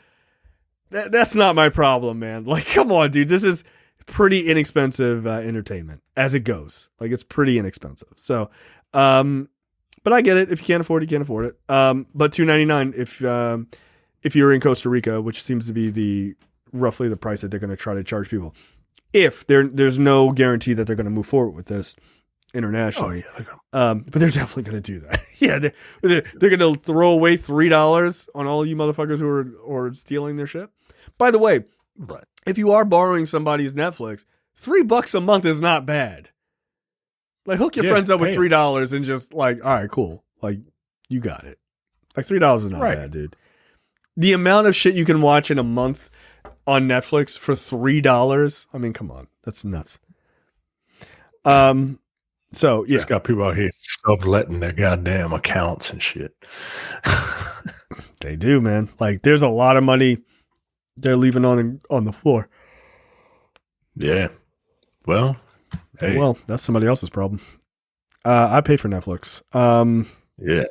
that's not my problem, man. Like, come on, dude, this is pretty inexpensive entertainment as it goes. Like, it's pretty inexpensive. So, but I get it. If you can't afford it, you can't afford it. But $2.99 if you're in Costa Rica, which seems to be roughly the price that they're going to try to charge people. If there's no guarantee that they're going to move forward with this internationally. Oh, yeah, but they're definitely going to do that. Yeah, they're going to throw away $3 on all you motherfuckers who are stealing their shit. By the way, right. If you are borrowing somebody's Netflix, $3 a month is not bad. Like, hook your friends up with $3 and just like, all right, cool. Like, you got it. Like, $3 is not bad, dude. The amount of shit you can watch in a month on Netflix for $3, I mean, come on, that's nuts. So yeah, just got people out here subletting their goddamn accounts and shit. They do, man. Like, there's a lot of money they're leaving on the floor. Yeah. Well, hey. Well, that's somebody else's problem. I pay for Netflix. Yeah.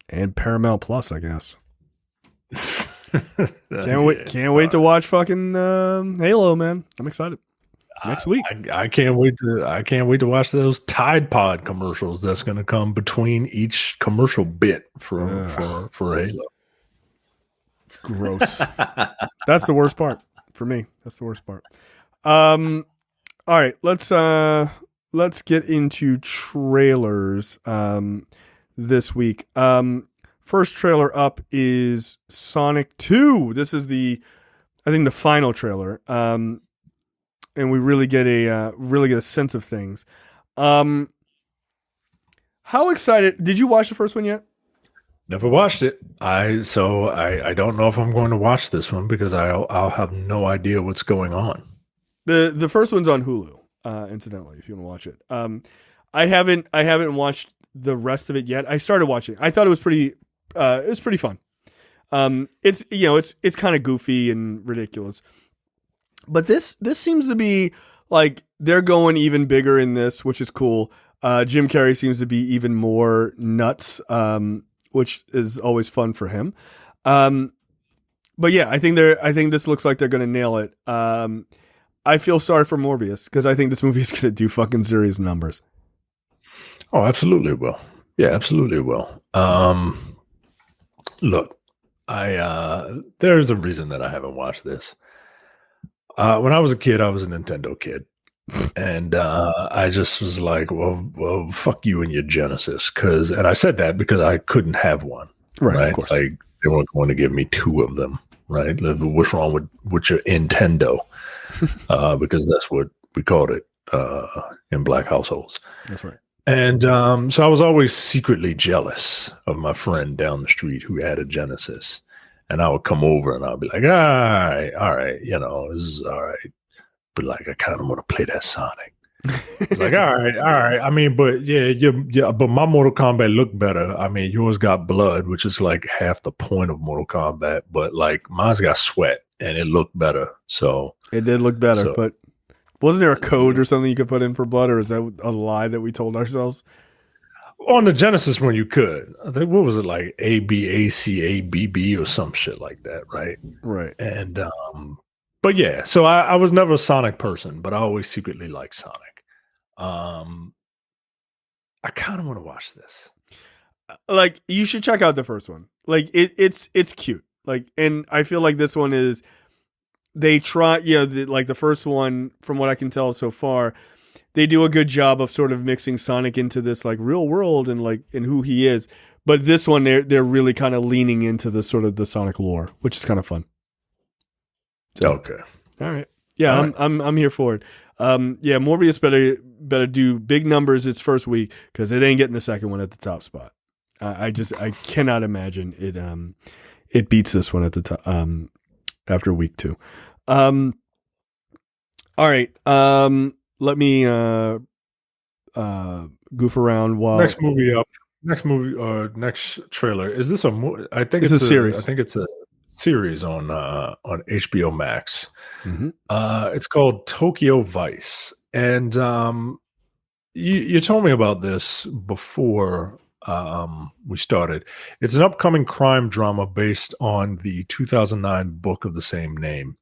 And Paramount Plus, I guess. Can't wait to watch fucking Halo, man. I'm excited. Next week. I can't wait to watch those Tide Pod commercials that's going to come between each commercial bit for Halo. Gross. That's the worst part for me. That's the worst part. All right, let's get into trailers this week. First trailer up is Sonic 2. This is I think the final trailer. And we really get a sense of things. How excited? Did you watch the first one yet? Never watched it. I don't know if I'm going to watch this one because I'll have no idea what's going on. The first one's on Hulu, incidentally, if you want to watch it. I haven't watched the rest of it yet. I started watching. I thought it was pretty fun. It's kind of goofy and ridiculous. But this seems to be like they're going even bigger in this, which is cool. Jim Carrey seems to be even more nuts, which is always fun for him. But yeah, I think this looks like they're going to nail it. I feel sorry for Morbius because I think this movie is going to do fucking serious numbers. Oh, absolutely it will. Yeah, absolutely it will. Look, there's a reason that I haven't watched this. When I was a kid, I was a Nintendo kid. And I just was like, well, fuck you and your Genesis. And I said that because I couldn't have one. Right? Of course. Like, they weren't going to give me two of them. Right? What's wrong with your Nintendo? Because that's what we called it in black households. That's right. And so I was always secretly jealous of my friend down the street who had a Genesis. And I would come over and I'd be like, all right, this is all right. But like, I kind of want to play that Sonic. It's like, all right. I mean, but but my Mortal Kombat looked better. I mean, yours got blood, which is like half the point of Mortal Kombat. But like, mine's got sweat and it looked better. So it did look better, but wasn't there a code or something you could put in for blood, or is that a lie that we told ourselves? On the Genesis one, you could. I think, what was it, like ABACABB or some shit like that, right? Right. And but yeah, so I was never a Sonic person, but I always secretly liked Sonic. I kind of want to watch this. Like, you should check out the first one. Like, it's cute. Like, and I feel like this one is, they try, like the first one, from what I can tell so far, they do a good job of sort of mixing Sonic into this like real world and like in who he is. But this one, they're really kind of leaning into the sort of the Sonic lore, which is kind of fun. So, okay. All right. Yeah, all right. I'm here for it. Morbius better do big numbers its first week because it ain't getting the second one at the top spot. I cannot imagine it beats this one at the top after week 2. All right. Let me goof around while next trailer. Is this I think it's a series. I think it's a series on HBO Max. Mm-hmm. It's called Tokyo Vice, and you told me about this before we started. It's an upcoming crime drama based on the 2009 book of the same name.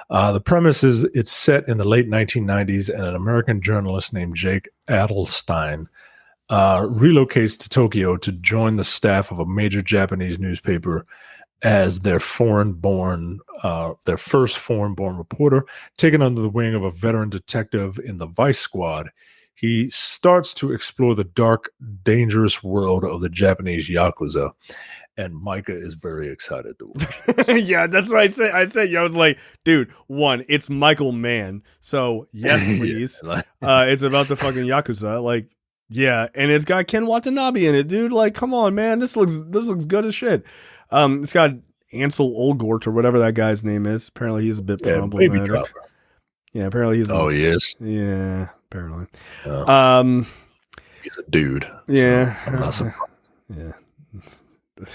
The premise is it's set in the late 1990s, and an American journalist named Jake Adelstein relocates to Tokyo to join the staff of a major Japanese newspaper as their first foreign-born reporter, taken under the wing of a veteran detective in the Vice Squad. He starts to explore the dark, dangerous world of the Japanese Yakuza, and Micah is very excited to watch. Yeah, that's what I said. I was like, dude, one, it's Michael Mann, so yes, please. It's about the fucking Yakuza, like, yeah, and it's got Ken Watanabe in it, dude. Like, come on, man, this looks good as shit. It's got Ansel Elgort or whatever that guy's name is. Apparently, he's a bit problematic. Yeah, apparently he's. Oh, he is. Yeah, apparently. He's a dude. Yeah. I'm not surprised. Yeah. A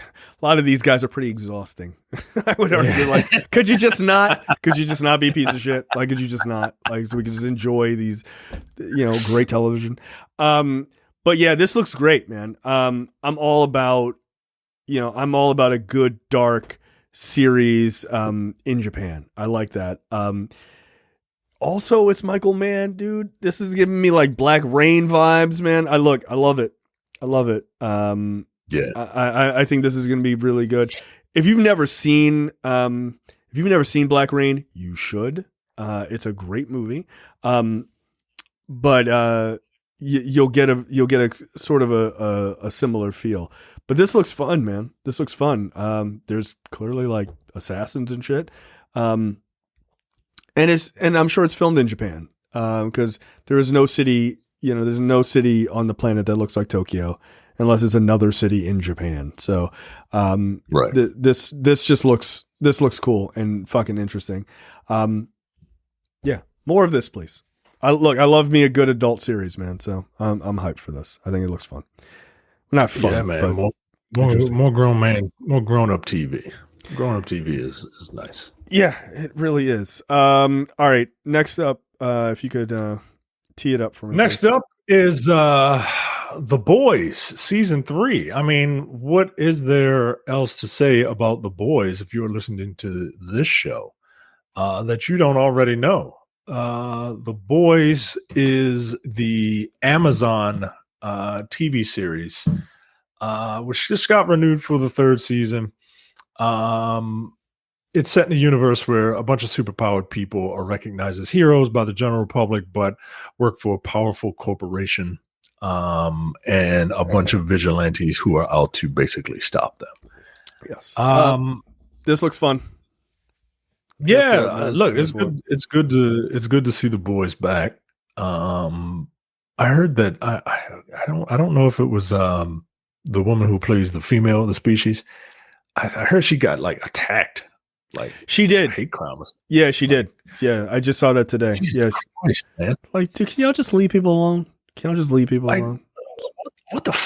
lot of these guys are pretty exhausting. I would argue, like, could you just not be a piece of shit? Like, could you just not? Like, so we could just enjoy these, great television. But yeah, this looks great, man. I'm all about a good dark series in Japan. I like that. Also, it's Michael Mann, dude. This is giving me like Black Rain vibes, man. I love it. Yeah, I think this is going to be really good. If you've never seen Black Rain, you should. It's a great movie. But you'll get a sort of a similar feel. But this looks fun, man. This looks fun. There's clearly like assassins and shit. And I'm sure it's filmed in Japan. Because there is no city, there's no city on the planet that looks like Tokyo, unless it's another city in Japan. So, right. This looks cool and fucking interesting. Yeah, more of this, please. I love me a good adult series, man. So I'm hyped for this. I think it looks fun. Not fun, yeah, man. More grown up TV. Grown up TV is nice. Yeah, it really is. All right. Next up, if you could tee it up for me. Next up is The Boys season 3. I mean, what is there else to say about The Boys if you're listening to this show that you don't already know? The Boys is the Amazon TV series, which just got renewed for the 3rd season. It's set in a universe where a bunch of superpowered people are recognized as heroes by the general public, but work for a powerful corporation. And a bunch of vigilantes who are out to basically stop them. Yes. This looks fun. Yeah, look, it's good. It's good to see the boys back. I heard that I don't know if it was the woman who plays the female of the species. I heard she got like attacked. Like she did. Hate crimes. Yeah, she did. Yeah, I just saw that today. Yes. Christ, man. Like, dude, can y'all just leave people alone? Can y'all just leave people alone? What the?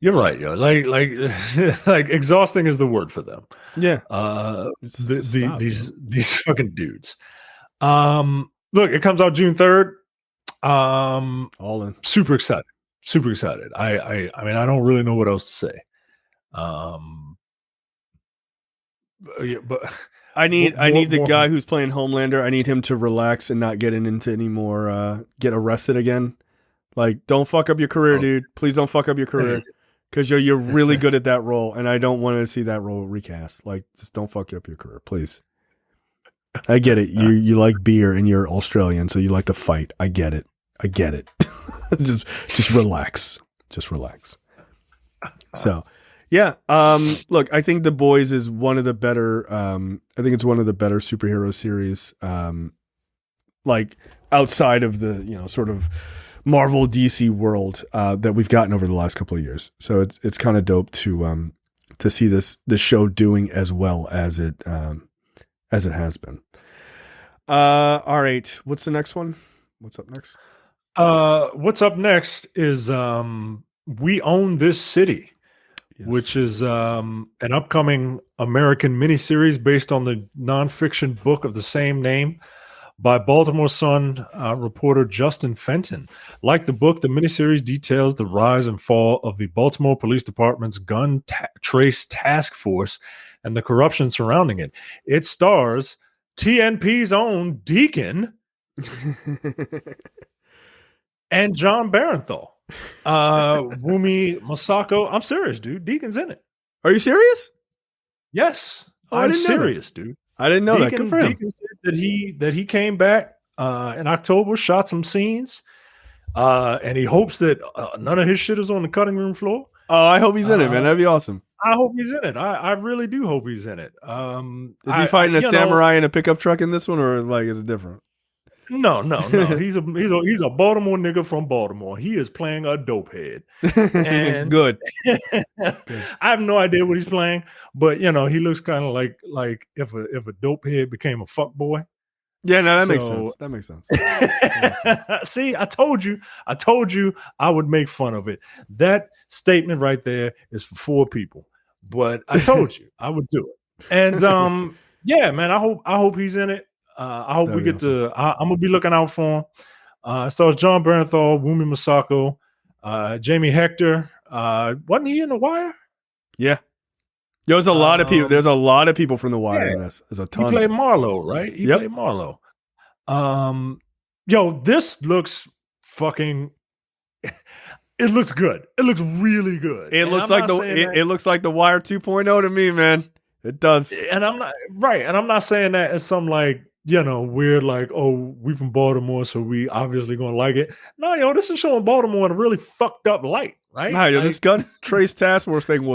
You're right, yo. Like exhausting is the word for them. Yeah. These fucking dudes. Look, it comes out June 3rd. All in. Super excited. I mean, I don't really know what else to say. Yeah, but I need the guy who's playing Homelander. I need him to relax and not get into any more get arrested again. Like, don't fuck up your career, dude. Please don't fuck up your career, because you're really good at that role, and I don't want to see that role recast. Like, just don't fuck up your career, please. I get it. You like beer and you're Australian, so you like to fight. I get it. just relax. Just relax. So. Yeah. Look, I think The Boys is one of the better. I think it's one of the better superhero series. Like outside of the sort of Marvel DC world that we've gotten over the last couple of years. So it's kind of dope to see this show doing as well as it has been. All right. What's the next one? What's up next? What's up next is We Own This City. Yes. Which is an upcoming American miniseries based on the nonfiction book of the same name by Baltimore Sun reporter Justin Fenton. Like the book, the miniseries details the rise and fall of the Baltimore Police Department's gun trace task force and the corruption surrounding it. It stars TNP's own Deacon and John Barenthal. Wumi Masako. I'm serious, dude. Deacon's in it. Are you serious? Yes. Oh, I'm serious, dude. I didn't know Deacon, that. Good for him. Deacon said that he came back in October, shot some scenes, and he hopes that none of his shit is on the cutting room floor. Oh, I hope he's in it, man. That'd be awesome. I hope he's in it. I really do hope he's in it. Is he fighting a samurai in a pickup truck in this one, or like is it different? No. He's a Baltimore nigga from Baltimore. He is playing a dope head. And Good. I have no idea what he's playing, but he looks kind of like if a dope head became a fuck boy. Yeah, no, that makes sense. That makes sense. See, I told you I would make fun of it. That statement right there is for 4 people, but I told you I would do it. And yeah, man, I hope he's in it. I hope we get to. I'm gonna be looking out for him. It stars John Barenthal, Wumi Masako, Jamie Hector. Wasn't he in The Wire? Yeah. There's a lot of people. There's a lot of people from The Wire in this. There's a ton. He played Marlowe, right? He played Marlowe. This looks fucking. It looks good. It looks really good. It looks like it looks like The Wire 2.0 to me, man. It does. And I'm not right. And I'm not saying that as some like, weird, like, oh, we from Baltimore, so we obviously gonna like it. No, this is showing Baltimore in a really fucked up light, right? Nah, this gun trace task force thing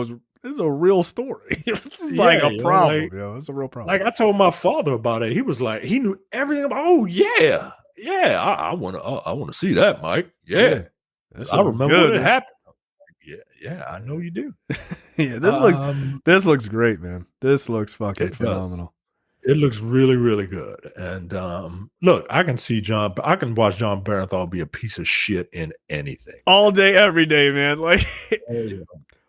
is a real story. This is like a problem, it's a real problem. Like I told my father about it. He was like, he knew everything about. Oh yeah, I want to see that, Mike. Yeah. I remember when it happened. Yeah, I know you do. Yeah, this looks great, man. This looks fucking phenomenal. It looks really, really good. And look, I can watch John Barenthal be a piece of shit in anything. All day, every day, man. Like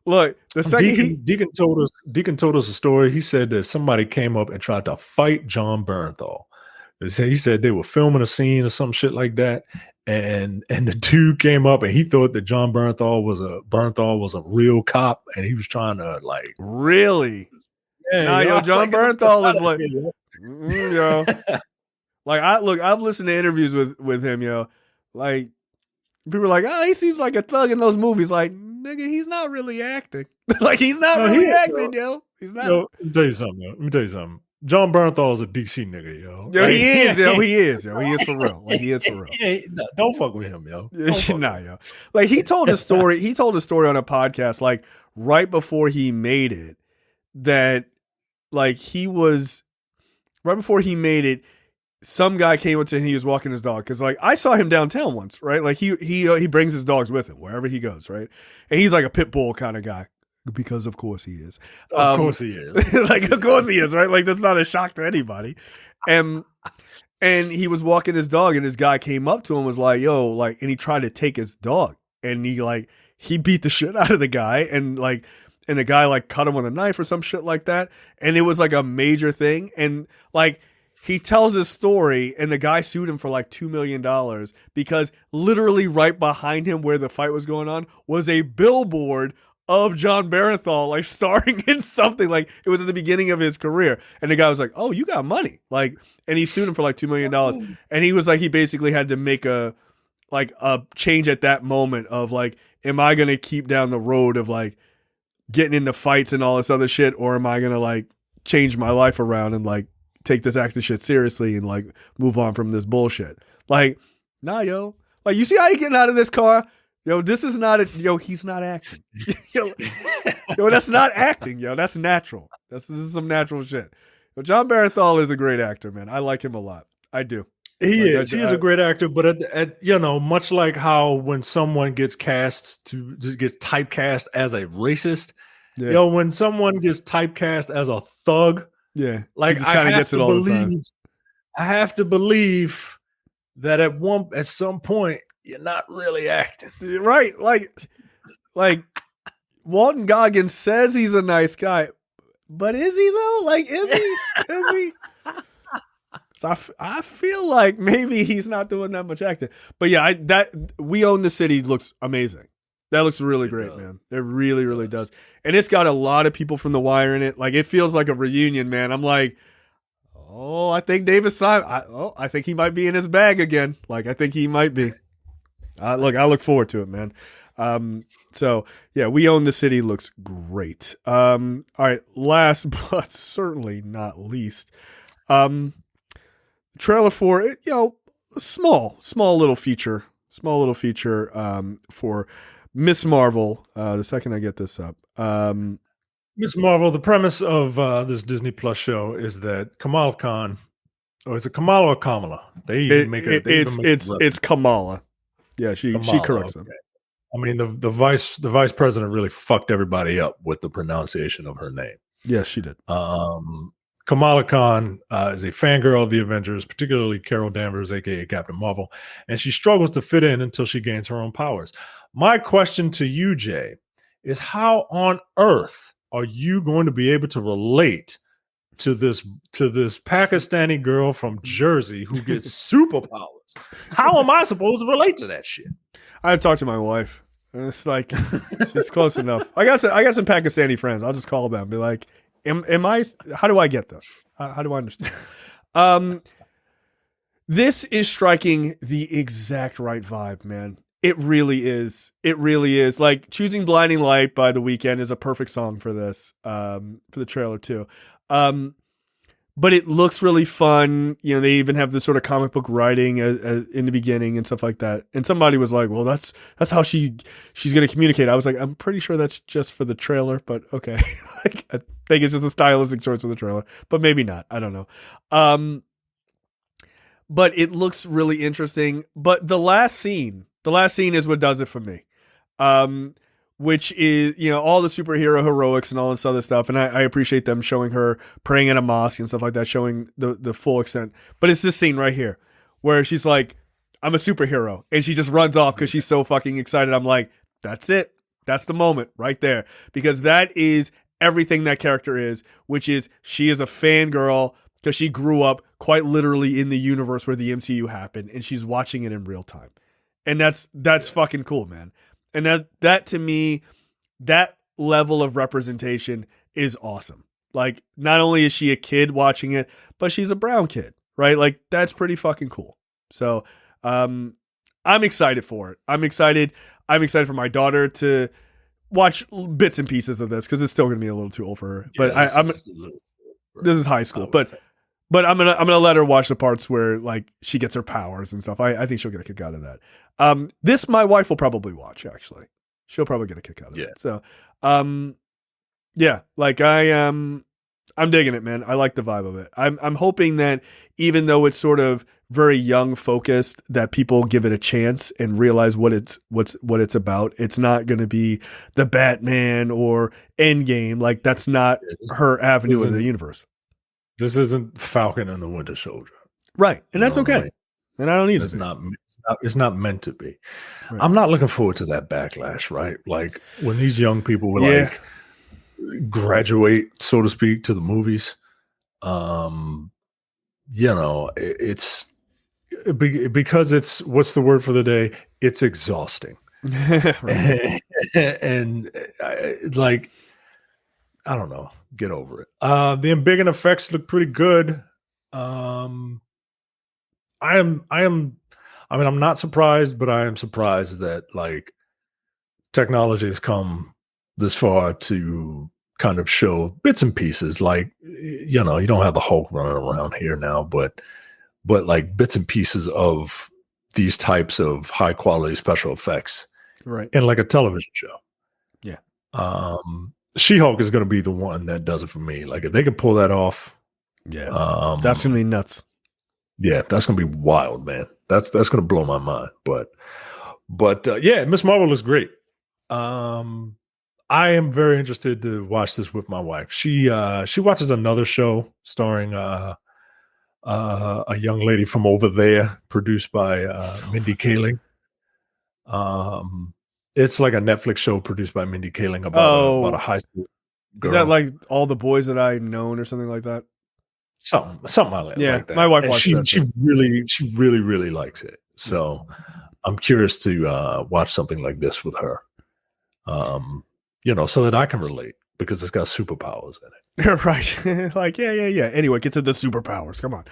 look, the second Deacon told us a story. He said that somebody came up and tried to fight John Barenthal. He said they were filming a scene or some shit like that. And the dude came up and he thought that John Barenthal was a real cop and he was trying to like really. Yeah, John Barenthal is like, like I've listened to interviews with him, like people are like, oh, he seems like a thug in those movies. Like, nigga, he's not really acting. Like he's not really acting, He's not. Let me tell you something. John Barenthal is a DC nigga, yo. Yo, he is, He is for real. Like he is for real. Don't fuck with him, yo. Yo. Like he told a story. He told a story on a podcast, like right before he made it, that like right before he made it, some guy came up to him. He was walking his dog because like I saw him downtown once, right? Like he brings his dogs with him wherever he goes, right? And he's like a pit bull kind of guy. Because of course he is. Of course he is. Like of course he is, right? Like that's not a shock to anybody. And he was walking his dog and this guy came up to him and was like, yo, like, and he tried to take his dog and he beat the shit out of the guy and the guy like cut him with a knife or some shit like that. And it was like a major thing. And like he tells his story and the guy sued him for like $2 million because literally right behind him where the fight was going on was a billboard of John Barenthal, like starring in something, like it was at the beginning of his career. And the guy was like, oh, you got money. Like, and he sued him for like $2 million. And he was like, he basically had to make a change at that moment of like, am I going to keep down the road of like getting into fights and all this other shit? Or am I going to like change my life around and like take this acting shit seriously and like move on from this bullshit? Like, nah, yo. Like, you see how he getting out of this car? Yo, this is not he's not acting. yo, that's not acting, yo. That's natural. This is some natural shit. Yo, John Barenthal is a great actor, man. I like him a lot. I do. He is a great actor, but much like how when someone gets typecast as a racist, when someone gets typecast as a thug, like I have to believe, I have to believe that at some point you're not really acting. Right. Like Walton Goggins says he's a nice guy, but is he though? Like, is he? Is he? So I feel like maybe he's not doing that much acting. But yeah, that We Own the City looks amazing. That looks really great, man. It really, really does. And it's got a lot of people from The Wire in it. Like, it feels like a reunion, man. I'm like, oh, I think David Simon. I think he might be in his bag again. Like, I think he might be. I look forward to it, man. So yeah, We Own the City looks great. All right, last but certainly not least, trailer for it. Small little feature. For Miss Marvel. The second I get this up. Miss Marvel, the premise of this Disney Plus show is that Kamala Khan, or is it Kamala or Kamala? It's Kamala. Yeah, she corrects them. I mean, the vice president really fucked everybody up with the pronunciation of her name. Yes, she did. Kamala Khan is a fangirl of the Avengers, particularly Carol Danvers, aka Captain Marvel, and she struggles to fit in until she gains her own powers. My question to you, Jay, is how on earth are you going to be able to relate to this Pakistani girl from Jersey who gets superpowers? How am I supposed to relate to that shit? I talked to my wife. And it's like, she's close enough. I got some Pakistani friends. I'll just call them and be like, am I, how do I get this? How do I understand? This is striking the exact right vibe, man. It really is. It really is. Like, Choosing Blinding Light by The Weeknd is a perfect song for this, for the trailer too. But it looks really fun. You know, they even have this sort of comic book writing as in the beginning and stuff like that. And somebody was like, well, that's how she's going to communicate. I was like, I'm pretty sure that's just for the trailer, but okay. Like, I think it's just a stylistic choice for the trailer, but maybe not. I don't know. But it looks really interesting. But the last scene is what does it for me. Which is, you know, all the superhero heroics and all this other stuff. And I appreciate them showing her praying in a mosque and stuff like that, showing the full extent. But it's this scene right here where she's like, I'm a superhero. And she just runs off because she's so fucking excited. I'm like, that's it. That's the moment right there. Because that is everything that character is, which is she is a fangirl because she grew up quite literally in the universe where the MCU happened. And she's watching it in real time. And that's fucking cool, man. And that to me, that level of representation is awesome. Like, not only is she a kid watching it, but she's a brown kid, right? Like, that's pretty fucking cool. So, I'm excited for it. I'm excited for my daughter to watch bits and pieces of this because it's still going to be a little too old for her. But this is high school. But I'm gonna let her watch the parts where, like, she gets her powers and stuff. I think she'll get a kick out of that. This my wife will probably watch, actually. She'll probably get a kick out of it. So yeah, like, I'm digging it, man. I like the vibe of it. I'm hoping that even though it's sort of very young focused, that people give it a chance and realize what it's about. It's not gonna be the Batman or Endgame. Like, that's not her avenue of the universe. This isn't Falcon and the Winter Soldier. Right. And that's okay. Like, and I don't need it. It's not meant to be. Right. I'm not looking forward to that backlash, right? Like, when these young people will like graduate, so to speak, to the movies, you know, it's because it's, what's the word for the day? It's exhausting. and like, I don't know. Get over it. The embiggen effects look pretty good. I'm not surprised, but I am surprised that, like, technology has come this far to kind of show bits and pieces. Like, you know, you don't have the Hulk running around here now, but like bits and pieces of these types of high quality special effects, right? In like a television show. Yeah. She-Hulk is going to be the one that does it for me. Like, if they can pull that off, that's going to be nuts. Yeah, that's going to be wild, man. That's going to blow my mind. But yeah, Miss Marvel looks great. I am very interested to watch this with my wife. She watches another show starring a young lady from over there, produced by Mindy Kaling. It's like a Netflix show produced by Mindy Kaling about a high school girl. Is that like All the Boys That I've Known or something like that? something like Yeah, that. my wife And watched that she too. really likes it. So I'm curious to watch something like this with her. So that I can relate because it's got superpowers in it. Right. Like, yeah. Anyway, get to the superpowers. Come on.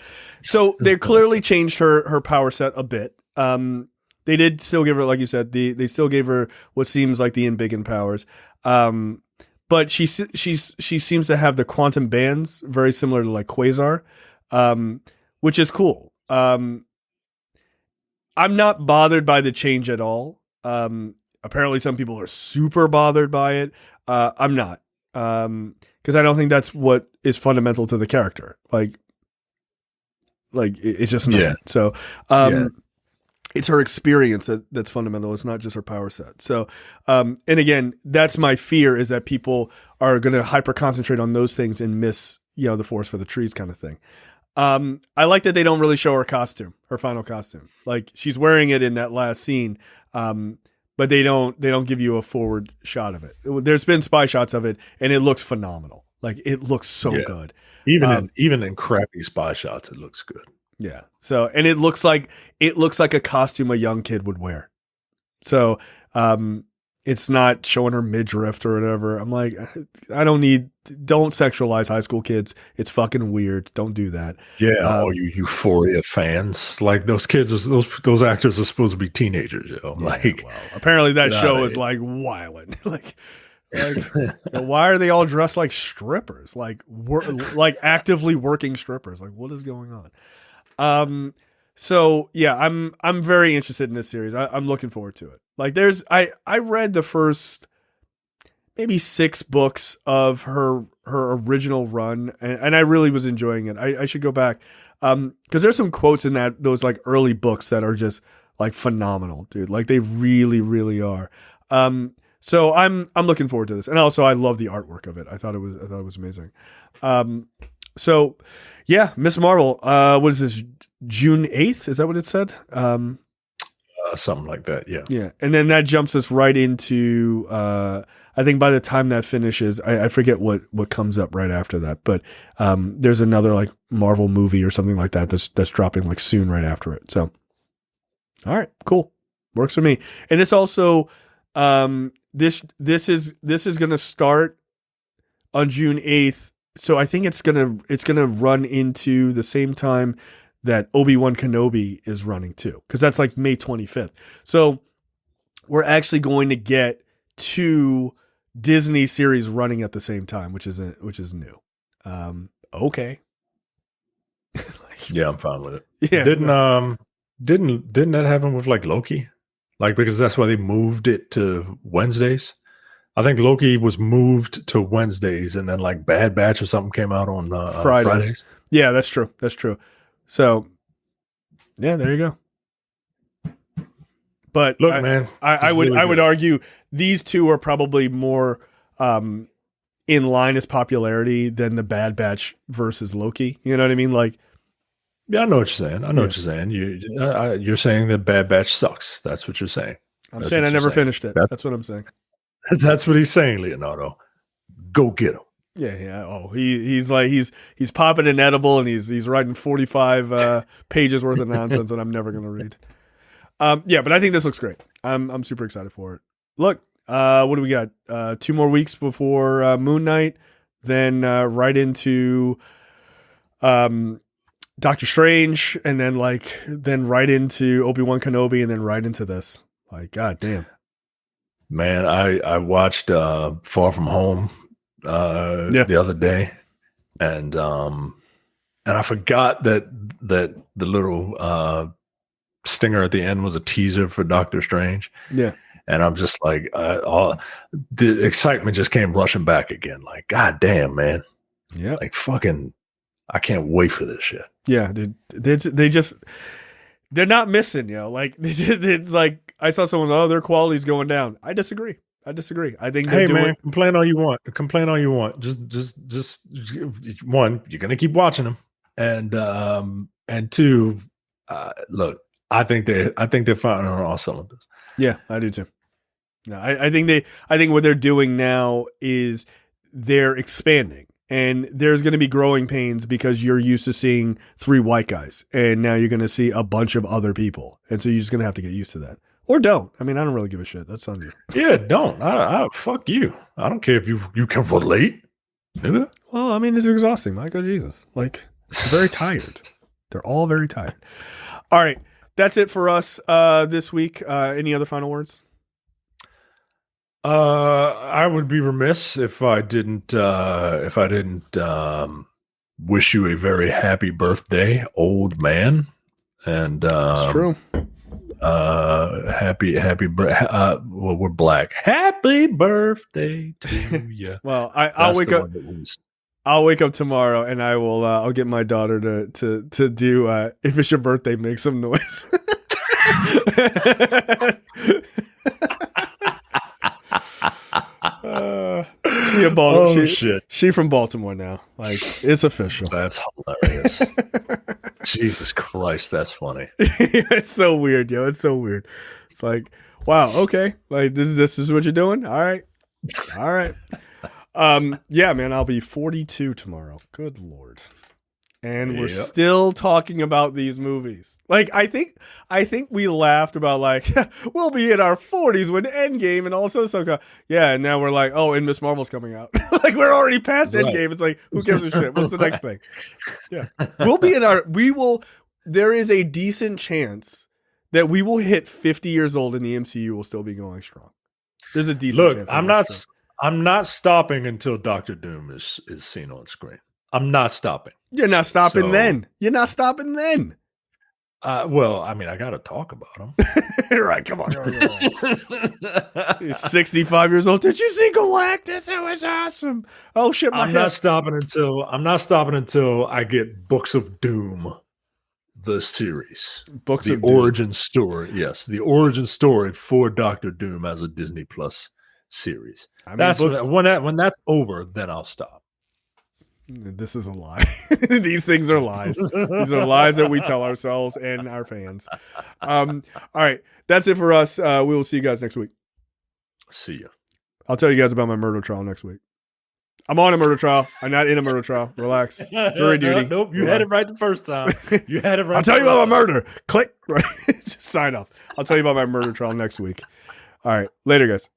So they clearly changed her power set a bit. They did still give her, like you said, they still gave her what seems like the embiggen powers. But she seems to have the quantum bands very similar to like Quasar, which is cool. I'm not bothered by the change at all. Apparently some people are super bothered by it. I'm not. Because I don't think that's what is fundamental to the character. Like it's just not. Yeah. So, it's her experience that's fundamental. It's not just her power set. So, and again, that's my fear is that people are going to hyper concentrate on those things and miss, the forest for the trees kind of thing. I like that they don't really show her costume, her final costume. Like she's wearing it in that last scene. But they don't give you a forward shot of it. There's been spy shots of it, and it looks phenomenal. Like it looks so good. Even in crappy spy shots, it looks good. Yeah. So, and it looks like a costume a young kid would wear. So, it's not showing her midriff or whatever. I'm like, don't sexualize high school kids. It's fucking weird. Don't do that. Yeah. All you Euphoria fans, like those kids, those actors are supposed to be teenagers, Like, well, apparently that show is like wilding. like, why are they all dressed like strippers? Like, like actively working strippers. Like, what is going on? So yeah, I'm very interested in this series. I'm looking forward to it. Like I read the first maybe 6 books of her original run and I really was enjoying it. I should go back. Cause there's some quotes in those like early books that are just like phenomenal, dude. Like they really, really are. So I'm looking forward to this. And also I love the artwork of it. I thought it was amazing. So yeah, Miss Marvel, what is this? June 8th? Is that what it said? Something like that. Yeah. Yeah. And then that jumps us right into, I think by the time that finishes, I forget what comes up right after that, but, there's another like Marvel movie or something like that that's dropping like soon right after it. So, all right, cool. Works for me. And this also, this is going to start on June 8th. So I think it's gonna run into the same time that Obi-Wan Kenobi is running too, because that's like May 25th. So we're actually going to get 2 Disney series running at the same time, which is new. Okay. Yeah, I'm fine with it. Yeah. Didn't that happen with like Loki? Like because that's why they moved it to Wednesdays. I think Loki was moved to Wednesdays, and then like Bad Batch or something came out on Fridays. Yeah, that's true. So, yeah, there you go. But look, man, I would argue these 2 are probably more in line as popularity than the Bad Batch versus Loki. You know what I mean? Like, yeah, I know what you're saying. What you're saying. You're saying that Bad Batch sucks. That's what you're saying. I'm saying I never finished it. That's what I'm saying. That's what he's saying, Leonardo. Go get him. Yeah. Oh, he's popping an edible and he's writing 45 pages worth of nonsense that I'm never gonna read. Yeah, but I think this looks great. I'm super excited for it. Look, what do we got? 2 more weeks before Moon Knight, then right into Doctor Strange, and then right into Obi-Wan Kenobi, and then right into this. Like, god damn. Man, I watched Far From Home the other day, and I forgot that the little stinger at the end was a teaser for Doctor Strange. Yeah, and I'm just like, all the excitement just came rushing back again. Like, god damn, man. Yeah, like fucking, I can't wait for this shit. Yeah, dude, they're not missing, Like it's like. I saw someone, their quality's going down. I disagree. I think hey man, complain all you want. Just one, you're gonna keep watching them, and 2, look, I think they're firing on all cylinders. Yeah, I do too. No, I think what they're doing now is they're expanding. And there's going to be growing pains because you're used to seeing 3 white guys, and now you're going to see a bunch of other people. And so you're just going to have to get used to that. Or don't. I mean, I don't really give a shit. That's on you. Yeah, don't. I fuck you. I don't care if you can relate. Nigga. Well, I mean, it's exhausting. My God, Jesus. Like, they're very tired. They're all very tired. All right. That's it for us this week. Any other final words? I would be remiss if I didn't wish you a very happy birthday, old man. And It's true. Well, we're black. Happy birthday to you. Well, I'll wake up. I'll wake up tomorrow and I will. I'll get my daughter to do. If it's your birthday, make some noise. She from Baltimore now. Like, it's official. That's hilarious. Jesus Christ, that's funny. It's so weird, yo. It's so weird. It's like, wow, okay. Like, this is what you're doing? All right. Yeah, man, I'll be 42 tomorrow. Good Lord. And we're still talking about these movies. Like, I think we laughed about, like, we'll be in our 40s when Endgame and all this other stuff. Yeah, and now we're like, oh, and Miss Marvel's coming out. Like, we're already past Endgame. It's like, who gives a shit? What's the next thing? Yeah. There is a decent chance that we will hit 50 years old and the MCU will still be going strong. There's a decent chance. I'm not stopping until Doctor Doom is seen on screen. I'm not stopping. You're not stopping then. You're not stopping then. Well, I mean, I got to talk about him. Right, come on. He's 65 years old. Did you see Galactus? It was awesome. Oh shit, I'm not stopping until I get Books of Doom, the series. The origin story. Yes, the origin story for Doctor Doom as a Disney Plus series. I mean, when that's over, then I'll stop. This is a lie. These things are lies. These are lies that we tell ourselves and our fans. All right. That's it for us. We will see you guys next week. See ya. I'll tell you guys about my murder trial next week. I'm on a murder trial. I'm not in a murder trial. Relax. Jury duty. Nope. You had it right the first time. You had it right. I'll tell you about my murder. Click. Right. Just sign off. I'll tell you about my murder trial next week. All right. Later, guys.